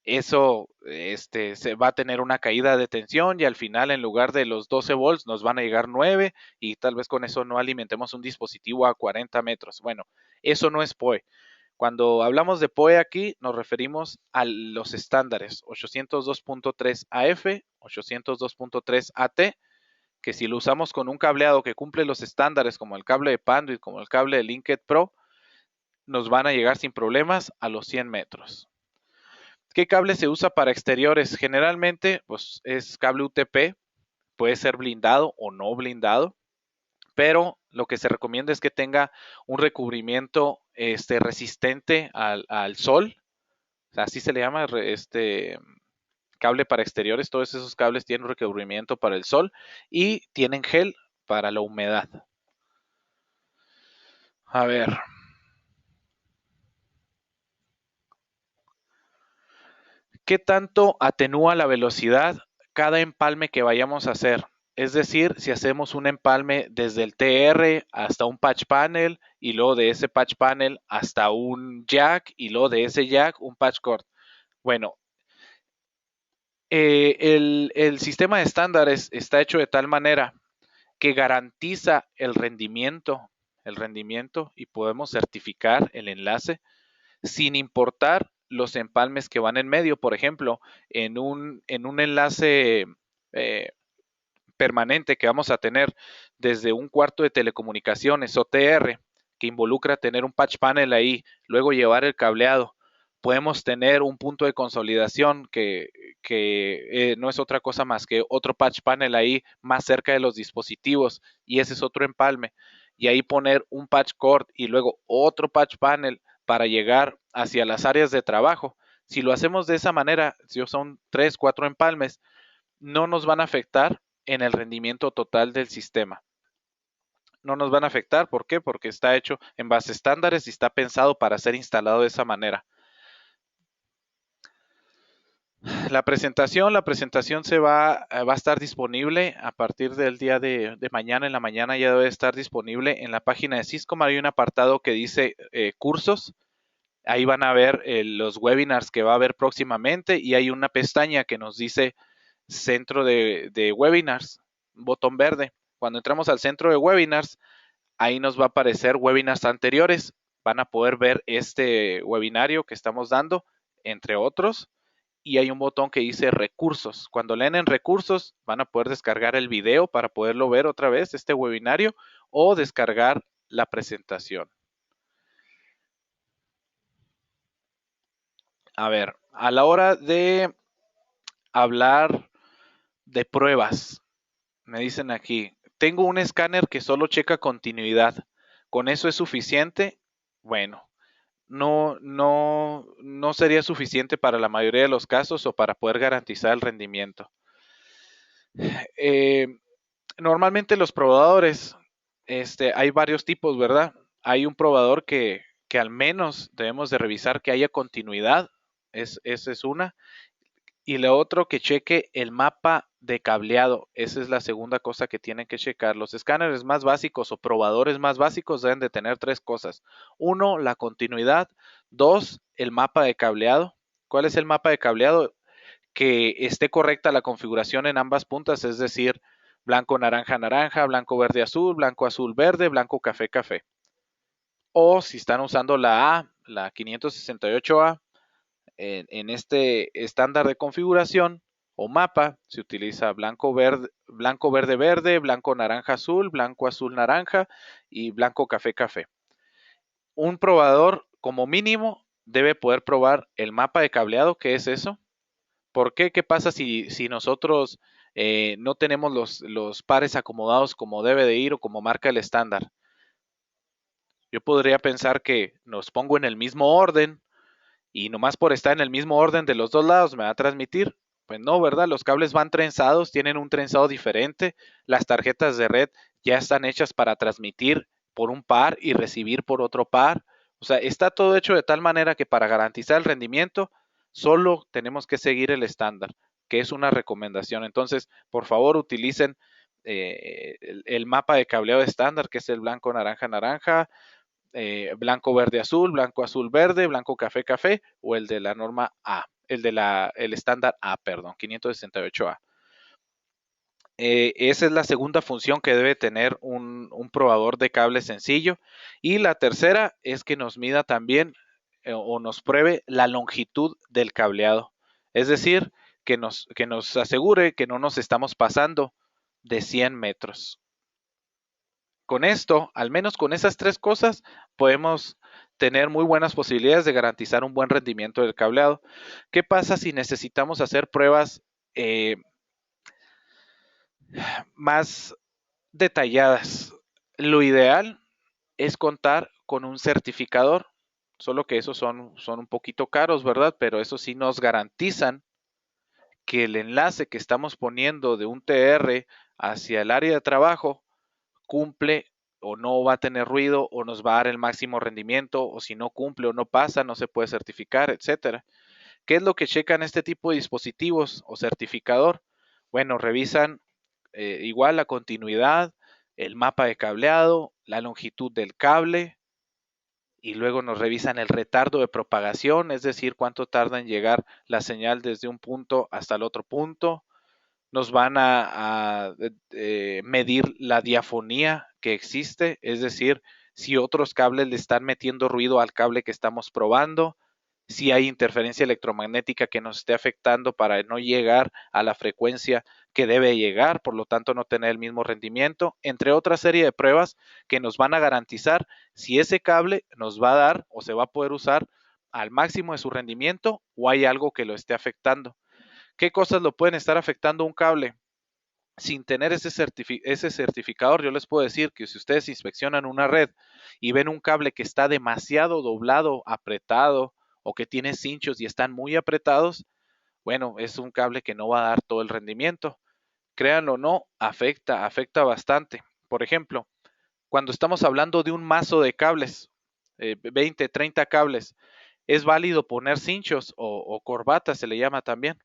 Eso se va a tener una caída de tensión y al final en lugar de los 12 volts nos van a llegar 9 y tal vez con eso no alimentemos un dispositivo a 40 metros. Bueno, eso no es POE. Cuando hablamos de POE aquí nos referimos a los estándares 802.3 AF, 802.3 AT, que si lo usamos con un cableado que cumple los estándares como el cable de Panduit, como el cable de Linked Pro, nos van a llegar sin problemas a los 100 metros. ¿Qué cable se usa para exteriores? Generalmente pues es cable UTP, puede ser blindado o no blindado, pero lo que se recomienda es que tenga un recubrimiento resistente al sol, así se le llama, cable para exteriores. Todos esos cables tienen un recubrimiento para el sol y tienen gel para la humedad. A ver. ¿Qué tanto atenúa la velocidad cada empalme que vayamos a hacer? Es decir, si hacemos un empalme desde el TR hasta un patch panel y luego de ese patch panel hasta un jack y luego de ese jack un patch cord. Bueno, el sistema de estándares está hecho de tal manera que garantiza el rendimiento y podemos certificar el enlace sin importar los empalmes que van en medio. Por ejemplo, en un enlace eh, permanente que vamos a tener desde un cuarto de telecomunicaciones OTR, que involucra tener un patch panel ahí, luego llevar el cableado. Podemos tener un punto de consolidación que no es otra cosa más que otro patch panel ahí más cerca de los dispositivos y ese es otro empalme. Y ahí poner un patch cord y luego otro patch panel para llegar hacia las áreas de trabajo. Si lo hacemos de esa manera, si son 3, 4 empalmes, no nos van a afectar en el rendimiento total del sistema. No nos van a afectar, ¿por qué? Porque está hecho en base a estándares y está pensado para ser instalado de esa manera. La presentación va a estar disponible a partir del día de mañana. En la mañana ya debe estar disponible en la página de Ciscom. Hay un apartado que dice cursos. Ahí van a ver los webinars que va a haber próximamente y hay una pestaña que nos dice centro de webinars, un botón verde. Cuando entramos al centro de webinars, ahí nos va a aparecer webinars anteriores. Van a poder ver este webinario que estamos dando, entre otros. Y hay un botón que dice recursos. Cuando leen en recursos, van a poder descargar el video para poderlo ver otra vez, este webinario, o descargar la presentación. A ver, a la hora de hablar de pruebas, me dicen aquí, tengo un escáner que solo checa continuidad. ¿Con eso es suficiente? Bueno, no sería suficiente para la mayoría de los casos o para poder garantizar el rendimiento. Eh, Normalmente los probadores, hay varios tipos, ¿verdad? Hay un probador que al menos debemos de revisar que haya continuidad, esa es una. Y lo otro, que cheque el mapa de cableado. Esa es la segunda cosa que tienen que checar. Los escáneres más básicos o probadores más básicos deben de tener tres cosas. Uno, la continuidad. Dos, el mapa de cableado. ¿Cuál es el mapa de cableado? Que esté correcta la configuración en ambas puntas, es decir, blanco, naranja, naranja, blanco, verde, azul, blanco, azul, verde, blanco, café, café. O si están usando la A, la 568A, en este estándar de configuración o mapa, se utiliza blanco, verde, blanco, verde, verde, blanco, naranja, azul, blanco, azul, naranja y blanco, café, café. Un probador, como mínimo, debe poder probar el mapa de cableado. ¿Qué es eso? ¿Por qué? ¿Qué pasa si nosotros no tenemos los pares acomodados como debe de ir o como marca el estándar? Yo podría pensar que nos pongo en el mismo orden y nomás por estar en el mismo orden de los dos lados me va a transmitir. Pues no, ¿verdad? Los cables van trenzados, tienen un trenzado diferente. Las tarjetas de red ya están hechas para transmitir por un par y recibir por otro par. O sea, está todo hecho de tal manera que para garantizar el rendimiento solo tenemos que seguir el estándar, que es una recomendación. Entonces, por favor, utilicen el mapa de cableado estándar, que es el blanco, naranja, naranja, blanco, verde, azul, blanco, azul, verde, blanco, café, café, o el de la norma A, el estándar A, perdón, 568A. Esa es la segunda función que debe tener un probador de cable sencillo. Y la tercera es que nos mida también o nos pruebe la longitud del cableado. Es decir, que nos asegure que no nos estamos pasando de 100 metros. Con esto, al menos con esas tres cosas, podemos tener muy buenas posibilidades de garantizar un buen rendimiento del cableado. ¿Qué pasa si necesitamos hacer pruebas más detalladas? Lo ideal es contar con un certificador, solo que esos son un poquito caros, ¿verdad? Pero eso sí nos garantizan que el enlace que estamos poniendo de un TR hacia el área de trabajo cumple o no va a tener ruido o nos va a dar el máximo rendimiento, o si no cumple o no pasa, no se puede certificar, etcétera. ¿Qué es lo que checan este tipo de dispositivos o certificador? Bueno, revisan igual la continuidad, el mapa de cableado, la longitud del cable, y luego nos revisan el retardo de propagación, es decir, cuánto tarda en llegar la señal desde un punto hasta el otro punto. Nos van a medir la diafonía que existe, es decir, si otros cables le están metiendo ruido al cable que estamos probando, si hay interferencia electromagnética que nos esté afectando para no llegar a la frecuencia que debe llegar, por lo tanto no tener el mismo rendimiento, entre otra serie de pruebas que nos van a garantizar si ese cable nos va a dar o se va a poder usar al máximo de su rendimiento o hay algo que lo esté afectando. ¿Qué cosas lo pueden estar afectando un cable? Sin tener ese certificador, yo les puedo decir que si ustedes inspeccionan una red y ven un cable que está demasiado doblado, apretado o que tiene cinchos y están muy apretados, bueno, es un cable que no va a dar todo el rendimiento. Créanlo o no, afecta bastante. Por ejemplo, cuando estamos hablando de un mazo de cables, 20, 30 cables, es válido poner cinchos o corbatas, se le llama también.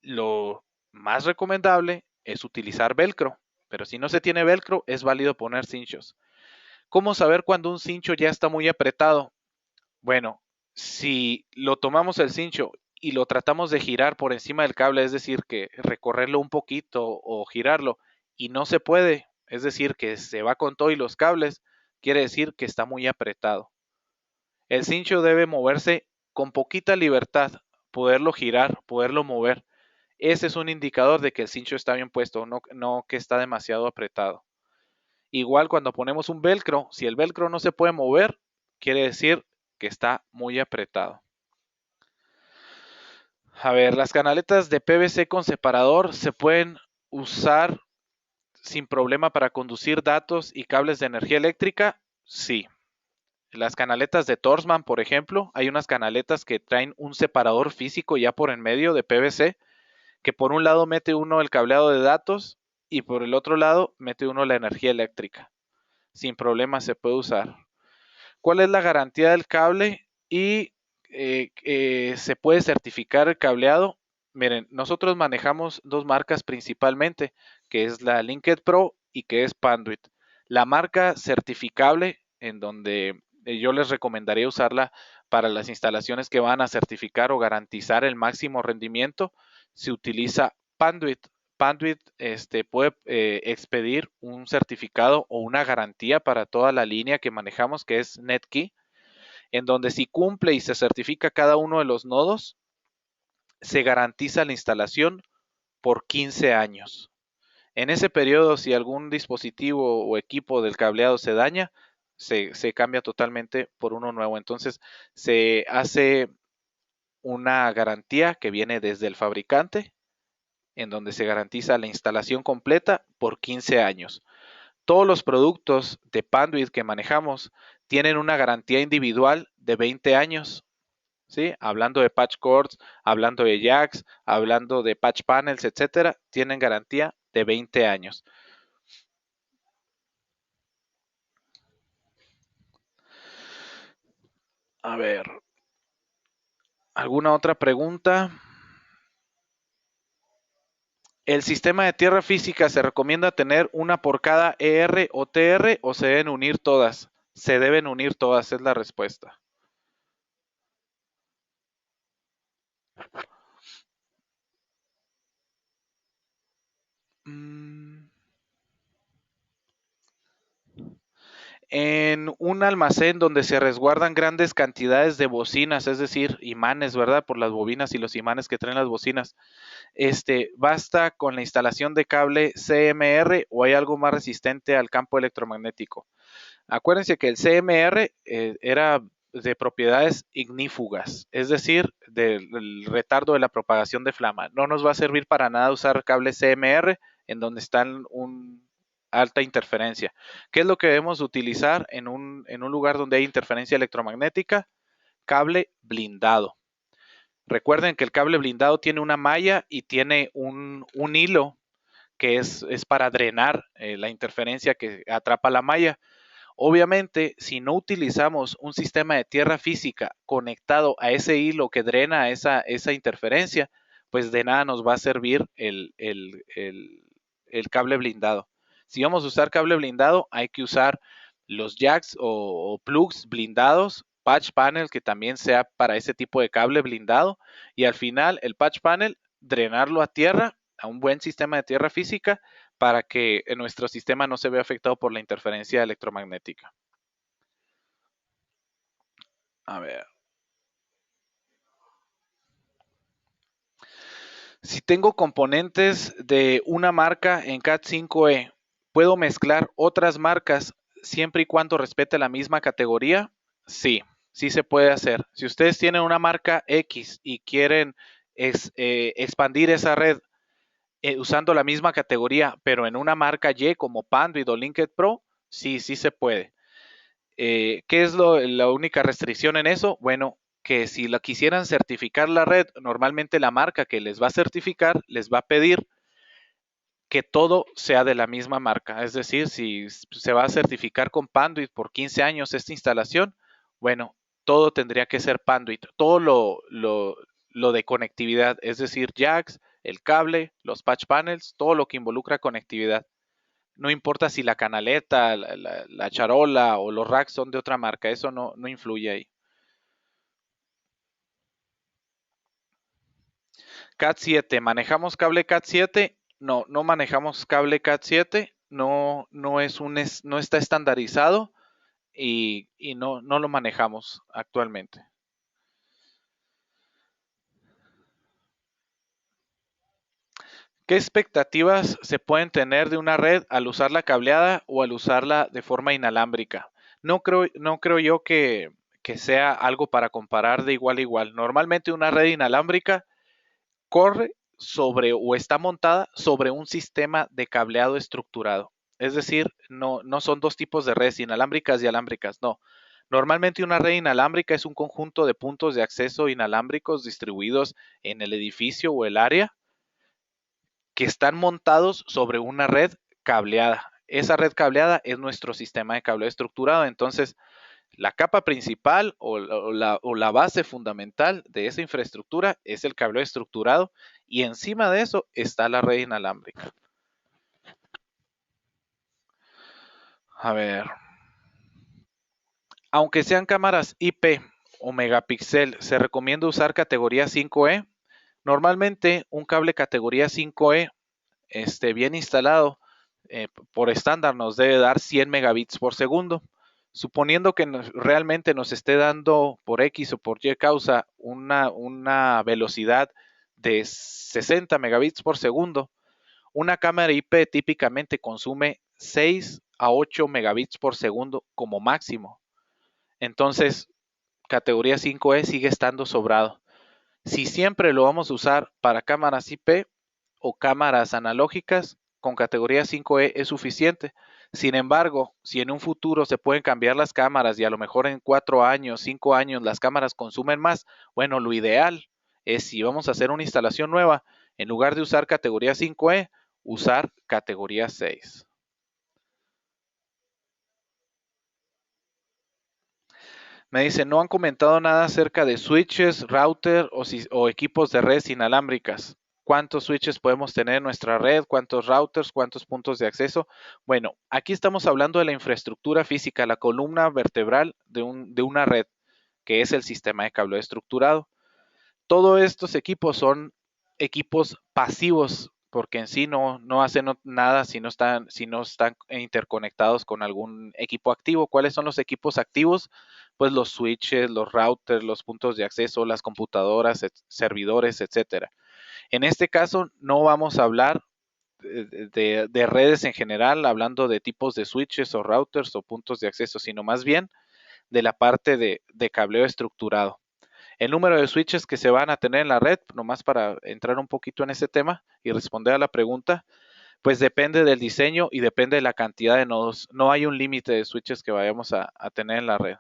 Lo más recomendable es utilizar velcro, pero si no se tiene velcro es válido poner cinchos. ¿Cómo saber cuando un cincho ya está muy apretado? Bueno, si lo tomamos el cincho y lo tratamos de girar por encima del cable, es decir, que recorrerlo un poquito o girarlo y no se puede, es decir, que se va con todo y los cables, quiere decir que está muy apretado. El cincho debe moverse con poquita libertad, poderlo girar, poderlo mover. Ese es un indicador de que el cincho está bien puesto, no que está demasiado apretado. Igual cuando ponemos un velcro, si el velcro no se puede mover, quiere decir que está muy apretado. A ver, las canaletas de PVC con separador se pueden usar sin problema para conducir datos y cables de energía eléctrica. Sí. Las canaletas de Torsman, por ejemplo, hay unas canaletas que traen un separador físico ya por en medio de PVC, que por un lado mete uno el cableado de datos y por el otro lado mete uno la energía eléctrica. Sin problema se puede usar. ¿Cuál es la garantía del cable? Y se puede certificar el cableado. Miren, nosotros manejamos dos marcas principalmente, que es la Linked Pro y que es Panduit. La marca certificable, en donde yo les recomendaría usarla para las instalaciones que van a certificar o garantizar el máximo rendimiento, se utiliza Panduit. Panduit puede expedir un certificado o una garantía para toda la línea que manejamos, que es NetKey, en donde si cumple y se certifica cada uno de los nodos, se garantiza la instalación por 15 años. En ese periodo, si algún dispositivo o equipo del cableado se daña, se cambia totalmente por uno nuevo. Entonces, se hace una garantía que viene desde el fabricante, en donde se garantiza la instalación completa por 15 años. Todos los productos de Panduit que manejamos tienen una garantía individual de 20 años. ¿Sí? Hablando de patch cords, hablando de jacks, hablando de patch panels, etcétera, tienen garantía de 20 años. A ver, ¿alguna otra pregunta? ¿El sistema de tierra física se recomienda tener una por cada ER o TR o se deben unir todas? Se deben unir todas, es la respuesta. En un almacén donde se resguardan grandes cantidades de bocinas, es decir, imanes, ¿verdad? Por las bobinas y los imanes que traen las bocinas. ¿Basta con la instalación de cable CMR o hay algo más resistente al campo electromagnético? Acuérdense que el CMR era de propiedades ignífugas, es decir, del retardo de la propagación de flama. No nos va a servir para nada usar cable CMR en donde están un alta interferencia. ¿Qué es lo que debemos utilizar en un lugar donde hay interferencia electromagnética? Cable blindado. Recuerden que el cable blindado tiene una malla y tiene un hilo que es para drenar la interferencia que atrapa la malla. Obviamente, si no utilizamos un sistema de tierra física conectado a ese hilo que drena esa interferencia, pues de nada nos va a servir el cable blindado. Si vamos a usar cable blindado, hay que usar los jacks o plugs blindados, patch panel que también sea para ese tipo de cable blindado, y al final el patch panel drenarlo a tierra, a un buen sistema de tierra física, para que nuestro sistema no se vea afectado por la interferencia electromagnética. A ver. Si tengo componentes de una marca en Cat5e, ¿puedo mezclar otras marcas siempre y cuando respete la misma categoría? Sí, sí se puede hacer. Si ustedes tienen una marca X y quieren expandir esa red usando la misma categoría, pero en una marca Y como Panduit o Linked Pro, sí, sí se puede. ¿Qué es la única restricción en eso? Bueno, que si la quisieran certificar la red, normalmente la marca que les va a certificar les va a pedir que todo sea de la misma marca. Es decir, si se va a certificar con Panduit por 15 años esta instalación, bueno, todo tendría que ser Panduit. Todo lo de conectividad, es decir, jacks, el cable, los patch panels, todo lo que involucra conectividad. No importa si la canaleta, la charola o los racks son de otra marca, eso no influye ahí. Cat 7, ¿manejamos cable Cat 7? No, no manejamos cable Cat 7, no está estandarizado y no lo manejamos actualmente. ¿Qué expectativas se pueden tener de una red al usarla cableada o al usarla de forma inalámbrica? No creo yo que sea algo para comparar de igual a igual. Normalmente una red inalámbrica corre sobre o está montada sobre un sistema de cableado estructurado. Es decir, no son dos tipos de redes inalámbricas y alámbricas, no. Normalmente una red inalámbrica es un conjunto de puntos de acceso inalámbricos distribuidos en el edificio o el área que están montados sobre una red cableada. Esa red cableada es nuestro sistema de cableado estructurado. Entonces, la capa principal o la base fundamental de esa infraestructura es el cableado estructurado y encima de eso está la red inalámbrica. A ver, aunque sean cámaras IP o megapíxel, se recomienda usar categoría 5E. Normalmente un cable categoría 5E bien instalado por estándar nos debe dar 100 megabits por segundo. Suponiendo que realmente nos esté dando por X o por Y causa una velocidad de 60 megabits por segundo, una cámara IP típicamente consume 6 a 8 megabits por segundo como máximo. Entonces, categoría 5E sigue estando sobrado. Si siempre lo vamos a usar para cámaras IP o cámaras analógicas, con categoría 5E es suficiente. Sin embargo, si en un futuro se pueden cambiar las cámaras y a lo mejor en 4 años, 5 años las cámaras consumen más, bueno, lo ideal es si vamos a hacer una instalación nueva, en lugar de usar categoría 5E, usar categoría 6. Me dice, no han comentado nada acerca de switches, router o equipos de redes inalámbricas. ¿Cuántos switches podemos tener en nuestra red? ¿Cuántos routers? ¿Cuántos puntos de acceso? Bueno, aquí estamos hablando de la infraestructura física, la columna vertebral de una red, que es el sistema de cableado estructurado. Todos estos equipos son equipos pasivos, porque en sí no hacen nada si no están interconectados con algún equipo activo. ¿Cuáles son los equipos activos? Pues los switches, los routers, los puntos de acceso, las computadoras, servidores, etcétera. En este caso no vamos a hablar de redes en general, hablando de tipos de switches o routers o puntos de acceso, sino más bien de la parte de cableo estructurado. El número de switches que se van a tener en la red, nomás para entrar un poquito en ese tema y responder a la pregunta, pues depende del diseño y depende de la cantidad de nodos. No hay un límite de switches que vayamos a tener en la red.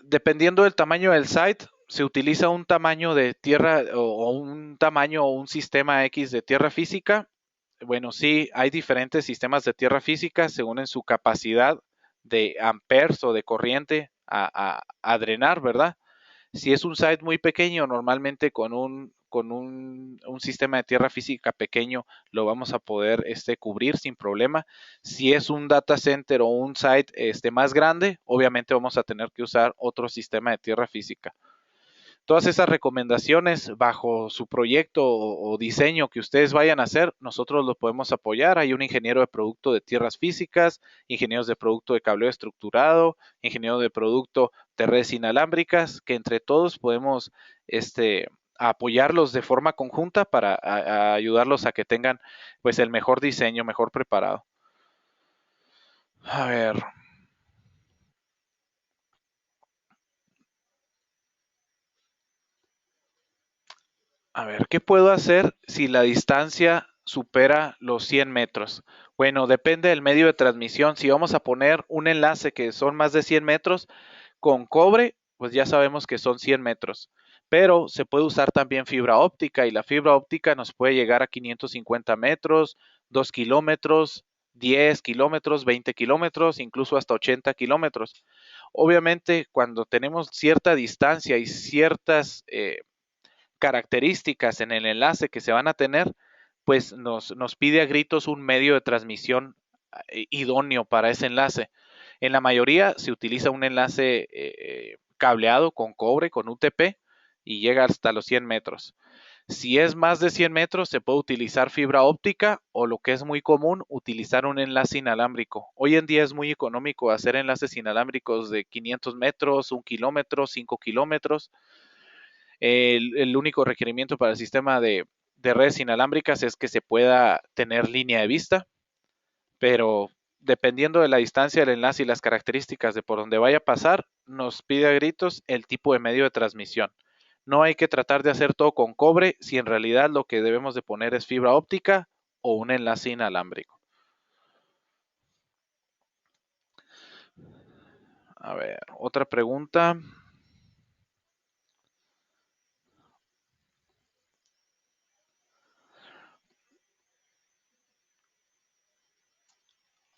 Dependiendo del tamaño del site, se utiliza un tamaño de tierra o un tamaño o un sistema X de tierra física. Bueno, sí, hay diferentes sistemas de tierra física según en su capacidad de amperes o de corriente a drenar, ¿verdad? Si es un site muy pequeño, normalmente con un sistema de tierra física pequeño lo vamos a poder cubrir sin problema. Si es un data center o un site más grande, obviamente vamos a tener que usar otro sistema de tierra física. Todas esas recomendaciones bajo su proyecto o diseño que ustedes vayan a hacer, nosotros lo podemos apoyar. Hay un ingeniero de producto de tierras físicas, ingenieros de producto de cableo estructurado, ingeniero de producto de redes inalámbricas, que entre todos podemos apoyarlos de forma conjunta para ayudarlos a que tengan pues el mejor diseño, mejor preparado. A ver. A ver, ¿qué puedo hacer si la distancia supera los 100 metros? Bueno, depende del medio de transmisión. Si vamos a poner un enlace que son más de 100 metros con cobre, pues ya sabemos que son 100 metros. Pero se puede usar también fibra óptica y la fibra óptica nos puede llegar a 550 metros, 2 kilómetros, 10 kilómetros, 20 kilómetros, incluso hasta 80 kilómetros. Obviamente, cuando tenemos cierta distancia y ciertas características en el enlace que se van a tener, pues nos pide a gritos un medio de transmisión idóneo para ese enlace. En la mayoría se utiliza un enlace cableado con cobre, con UTP, y llega hasta los 100 metros. Si es más de 100 metros, se puede utilizar fibra óptica o lo que es muy común, utilizar un enlace inalámbrico. Hoy en día es muy económico hacer enlaces inalámbricos de 500 metros, 1 kilómetro, 5 kilómetros. El único requerimiento para el sistema de redes inalámbricas es que se pueda tener línea de vista, pero dependiendo de la distancia del enlace y las características de por donde vaya a pasar, nos pide a gritos el tipo de medio de transmisión. No hay que tratar de hacer todo con cobre si en realidad lo que debemos de poner es fibra óptica o un enlace inalámbrico. A ver, otra pregunta.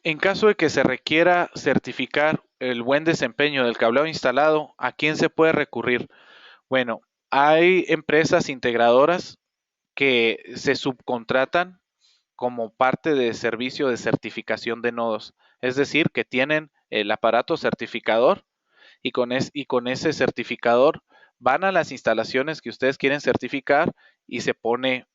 En caso de que se requiera certificar el buen desempeño del cableado instalado, ¿a quién se puede recurrir? Bueno, hay empresas integradoras que se subcontratan como parte de servicio de certificación de nodos. Es decir, que tienen el aparato certificador y con ese certificador van a las instalaciones que ustedes quieren certificar y se pone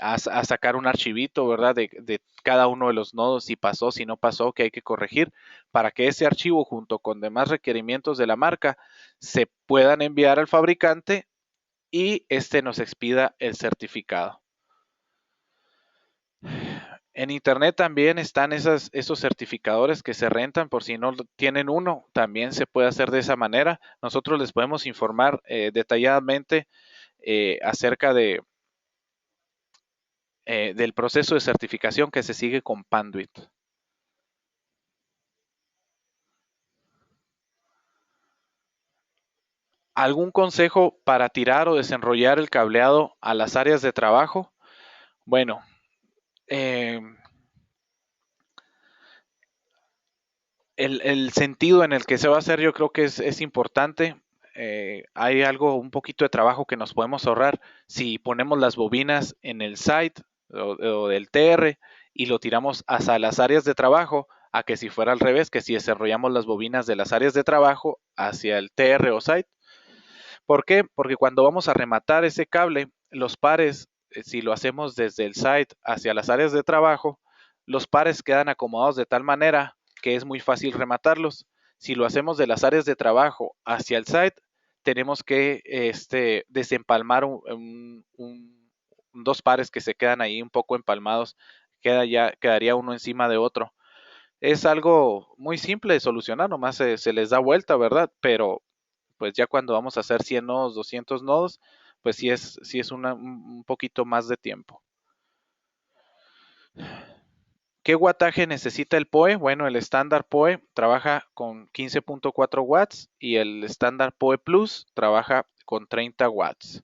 a sacar un archivito, ¿verdad? De cada uno de los nodos, si pasó, si no pasó, que hay que corregir, para que ese archivo junto con demás requerimientos de la marca se puedan enviar al fabricante y este nos expida el certificado. En internet también están esos certificadores que se rentan por si no tienen uno, también se puede hacer de esa manera. Nosotros les podemos informar detalladamente acerca del proceso de certificación que se sigue con Panduit. ¿Algún consejo para tirar o desenrollar el cableado a las áreas de trabajo? Bueno, eh, el sentido en el que se va a hacer yo creo que es importante. Hay algo, un poquito de trabajo que nos podemos ahorrar si ponemos las bobinas en el site o del TR y lo tiramos hacia las áreas de trabajo, a que si fuera al revés, que si desarrollamos las bobinas de las áreas de trabajo hacia el TR o site. ¿Por qué? Porque cuando vamos a rematar ese cable, los pares, si lo hacemos desde el site hacia las áreas de trabajo, los pares quedan acomodados de tal manera que es muy fácil rematarlos. Si lo hacemos de las áreas de trabajo hacia el site, tenemos que desempalmar dos pares que se quedan ahí un poco empalmados. Quedaría uno encima de otro. Es algo muy simple de solucionar, nomás se les da vuelta, ¿verdad? Pero pues ya cuando vamos a hacer 100 nodos, 200 nodos, pues sí es un poquito más de tiempo. ¿Qué wattaje necesita el PoE? Bueno, el estándar PoE trabaja con 15.4 watts y el estándar PoE Plus trabaja con 30 watts.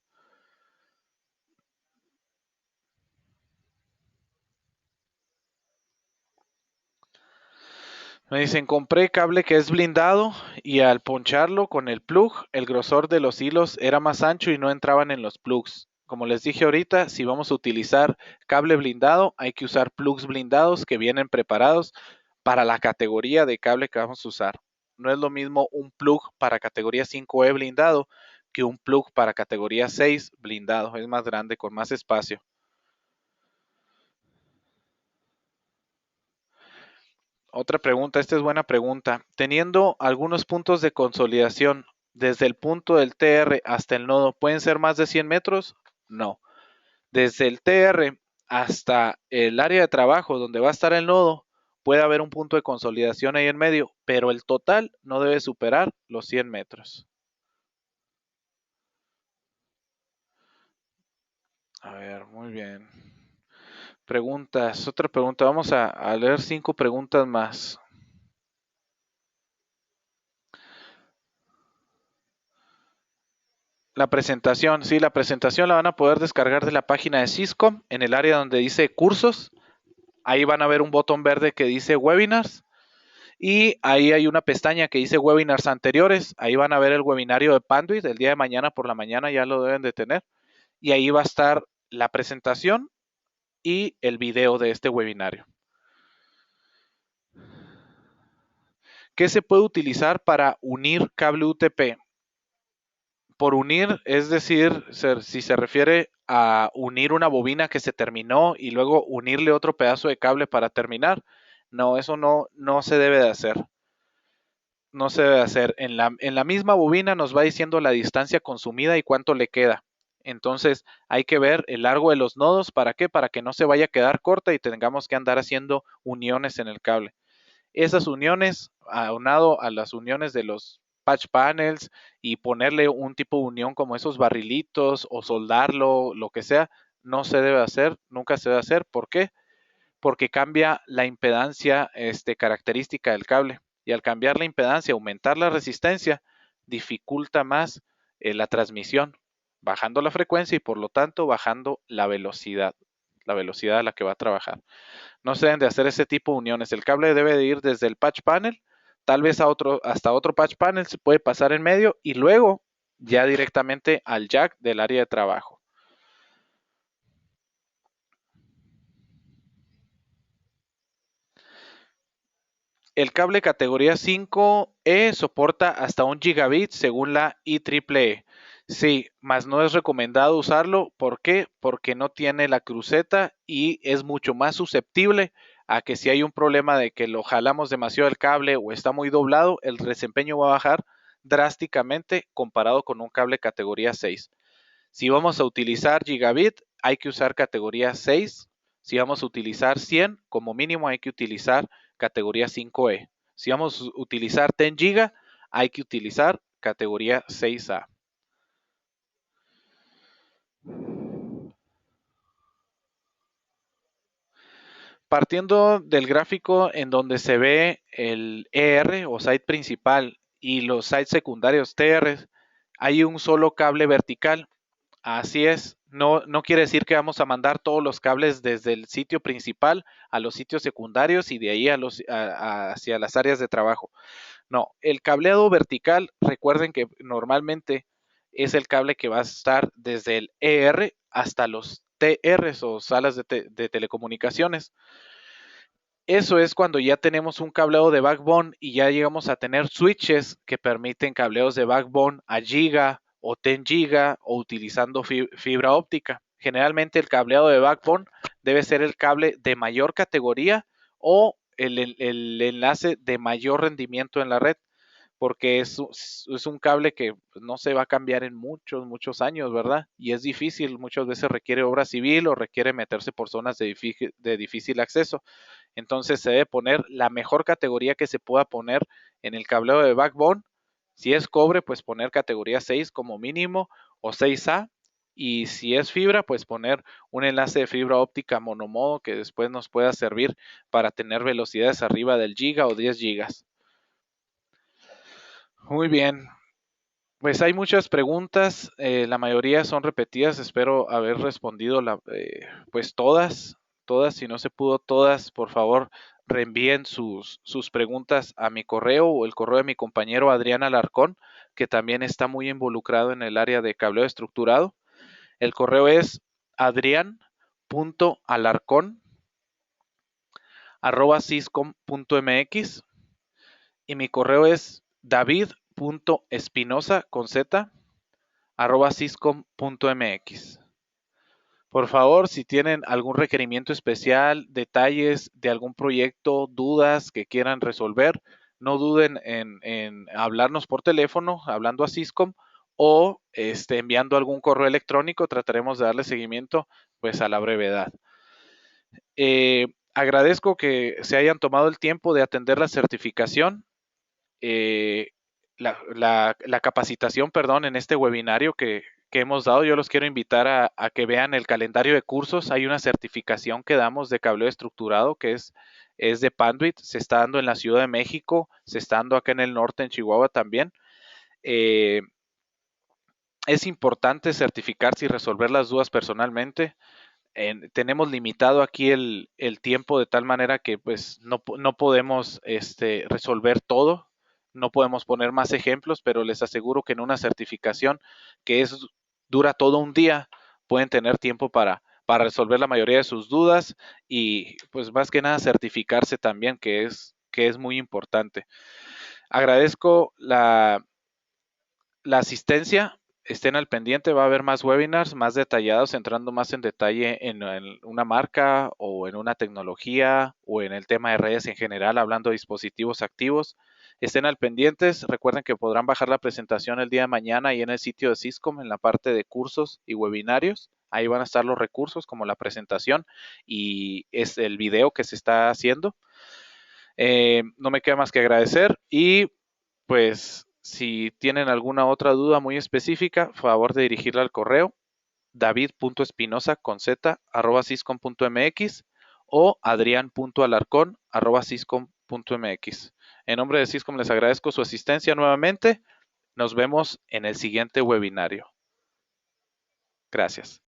Me dicen, compré cable que es blindado y al poncharlo con el plug, el grosor de los hilos era más ancho y no entraban en los plugs. Como les dije ahorita, si vamos a utilizar cable blindado, hay que usar plugs blindados que vienen preparados para la categoría de cable que vamos a usar. No es lo mismo un plug para categoría 5E blindado que un plug para categoría 6 blindado. Es más grande, con más espacio. Otra pregunta, esta es buena pregunta. Teniendo algunos puntos de consolidación desde el punto del TR hasta el nodo, ¿pueden ser más de 100 metros? No. Desde el TR hasta el área de trabajo donde va a estar el nodo, puede haber un punto de consolidación ahí en medio, pero el total no debe superar los 100 metros. A ver, muy bien. Preguntas, otra pregunta. Vamos a leer 5 preguntas más. La presentación, sí, la presentación la van a poder descargar de la página de Cisco en el área donde dice cursos. Ahí van a ver un botón verde que dice webinars y ahí hay una pestaña que dice webinars anteriores. Ahí van a ver el webinario de Panduit el día de mañana por la mañana, ya lo deben de tener. Y ahí va a estar la presentación y el video de este webinario. ¿Qué se puede utilizar para unir cable UTP? Por unir, es decir, si se refiere a unir una bobina que se terminó y luego unirle otro pedazo de cable para terminar, no, eso no se debe de hacer. No se debe de hacer. En la misma bobina nos va diciendo la distancia consumida y cuánto le queda. Entonces hay que ver el largo de los nodos. ¿Para qué? Para que no se vaya a quedar corta y tengamos que andar haciendo uniones en el cable. Esas uniones, aunado a las uniones de los patch panels y ponerle un tipo de unión como esos barrilitos o soldarlo, lo que sea, no se debe hacer, nunca se debe hacer. ¿Por qué? Porque cambia la impedancia característica del cable. Y al cambiar la impedancia, aumentar la resistencia, dificulta más la transmisión, bajando la frecuencia y por lo tanto bajando la velocidad a la que va a trabajar. No se deben de hacer ese tipo de uniones. El cable debe de ir desde el patch panel, tal vez hasta otro patch panel, se puede pasar en medio y luego ya directamente al jack del área de trabajo. El cable categoría 5E soporta hasta 1 gigabit según la IEEE. Sí, mas no es recomendado usarlo. ¿Por qué? Porque no tiene la cruceta y es mucho más susceptible a que si hay un problema de que lo jalamos demasiado el cable o está muy doblado, el desempeño va a bajar drásticamente comparado con un cable categoría 6. Si vamos a utilizar gigabit, hay que usar categoría 6. Si vamos a utilizar 100, como mínimo hay que utilizar categoría 5E. Si vamos a utilizar 10 giga, hay que utilizar categoría 6A. Partiendo del gráfico en donde se ve el ER o site principal y los sites secundarios TR, hay un solo cable vertical. Así es, no quiere decir que vamos a mandar todos los cables desde el sitio principal a los sitios secundarios y de ahí hacia las áreas de trabajo. No, el cableado vertical, recuerden que normalmente es el cable que va a estar desde el ER hasta los TRs o salas de telecomunicaciones. Eso es cuando ya tenemos un cableado de backbone y ya llegamos a tener switches que permiten cableos de backbone a giga o 10 giga o utilizando fibra óptica. Generalmente el cableado de backbone debe ser el cable de mayor categoría o el enlace de mayor rendimiento en la red, porque es un cable que no se va a cambiar en muchos años, ¿verdad? Y es difícil, muchas veces requiere obra civil o requiere meterse por zonas de difícil acceso. Entonces se debe poner la mejor categoría que se pueda poner en el cableado de backbone. Si es cobre, pues poner categoría 6 como mínimo o 6A. Y si es fibra, pues poner un enlace de fibra óptica monomodo que después nos pueda servir para tener velocidades arriba del giga o 10 gigas. Muy bien, pues hay muchas preguntas, la mayoría son repetidas, espero haber respondido pues todas, si no se pudo todas, por favor reenvíen sus preguntas a mi correo o el correo de mi compañero Adrián Alarcón, que también está muy involucrado en el área de cableo estructurado. El correo es adrian.alarcón@syscom.mx y mi correo es david.espinosa con z @syscom.mx. Por favor, si tienen algún requerimiento especial, detalles de algún proyecto, dudas que quieran resolver, no duden en hablarnos por teléfono, hablando a Syscom o enviando algún correo electrónico. Trataremos de darle seguimiento pues a la brevedad. Agradezco que se hayan tomado el tiempo de atender la certificación. eh, la capacitación, perdón, en este webinario que hemos dado. Yo los quiero invitar a que vean el calendario de cursos. Hay una certificación que damos de cableo estructurado que es de Panduit. Se está dando en la Ciudad de México, se está dando acá en el norte, en Chihuahua también. Es importante certificarse y resolver las dudas personalmente. Tenemos limitado aquí el tiempo de tal manera que pues no podemos resolver todo, no podemos poner más ejemplos, pero les aseguro que en una certificación que dura todo un día, pueden tener tiempo para resolver la mayoría de sus dudas y pues más que nada certificarse también, que es muy importante. Agradezco la asistencia, estén al pendiente, va a haber más webinars más detallados, entrando más en detalle en una marca o en una tecnología o en el tema de redes en general, hablando de dispositivos activos. Estén al pendientes. Recuerden que podrán bajar la presentación el día de mañana ahí en el sitio de Syscom en la parte de cursos y webinarios. Ahí van a estar los recursos como la presentación y es el video que se está haciendo. No me queda más que agradecer y pues si tienen alguna otra duda muy específica, favor de dirigirla al correo david.espinosa@syscom.mx o adrian.alarcon@syscom.mx. En nombre de Syscom les agradezco su asistencia nuevamente. Nos vemos en el siguiente webinario. Gracias.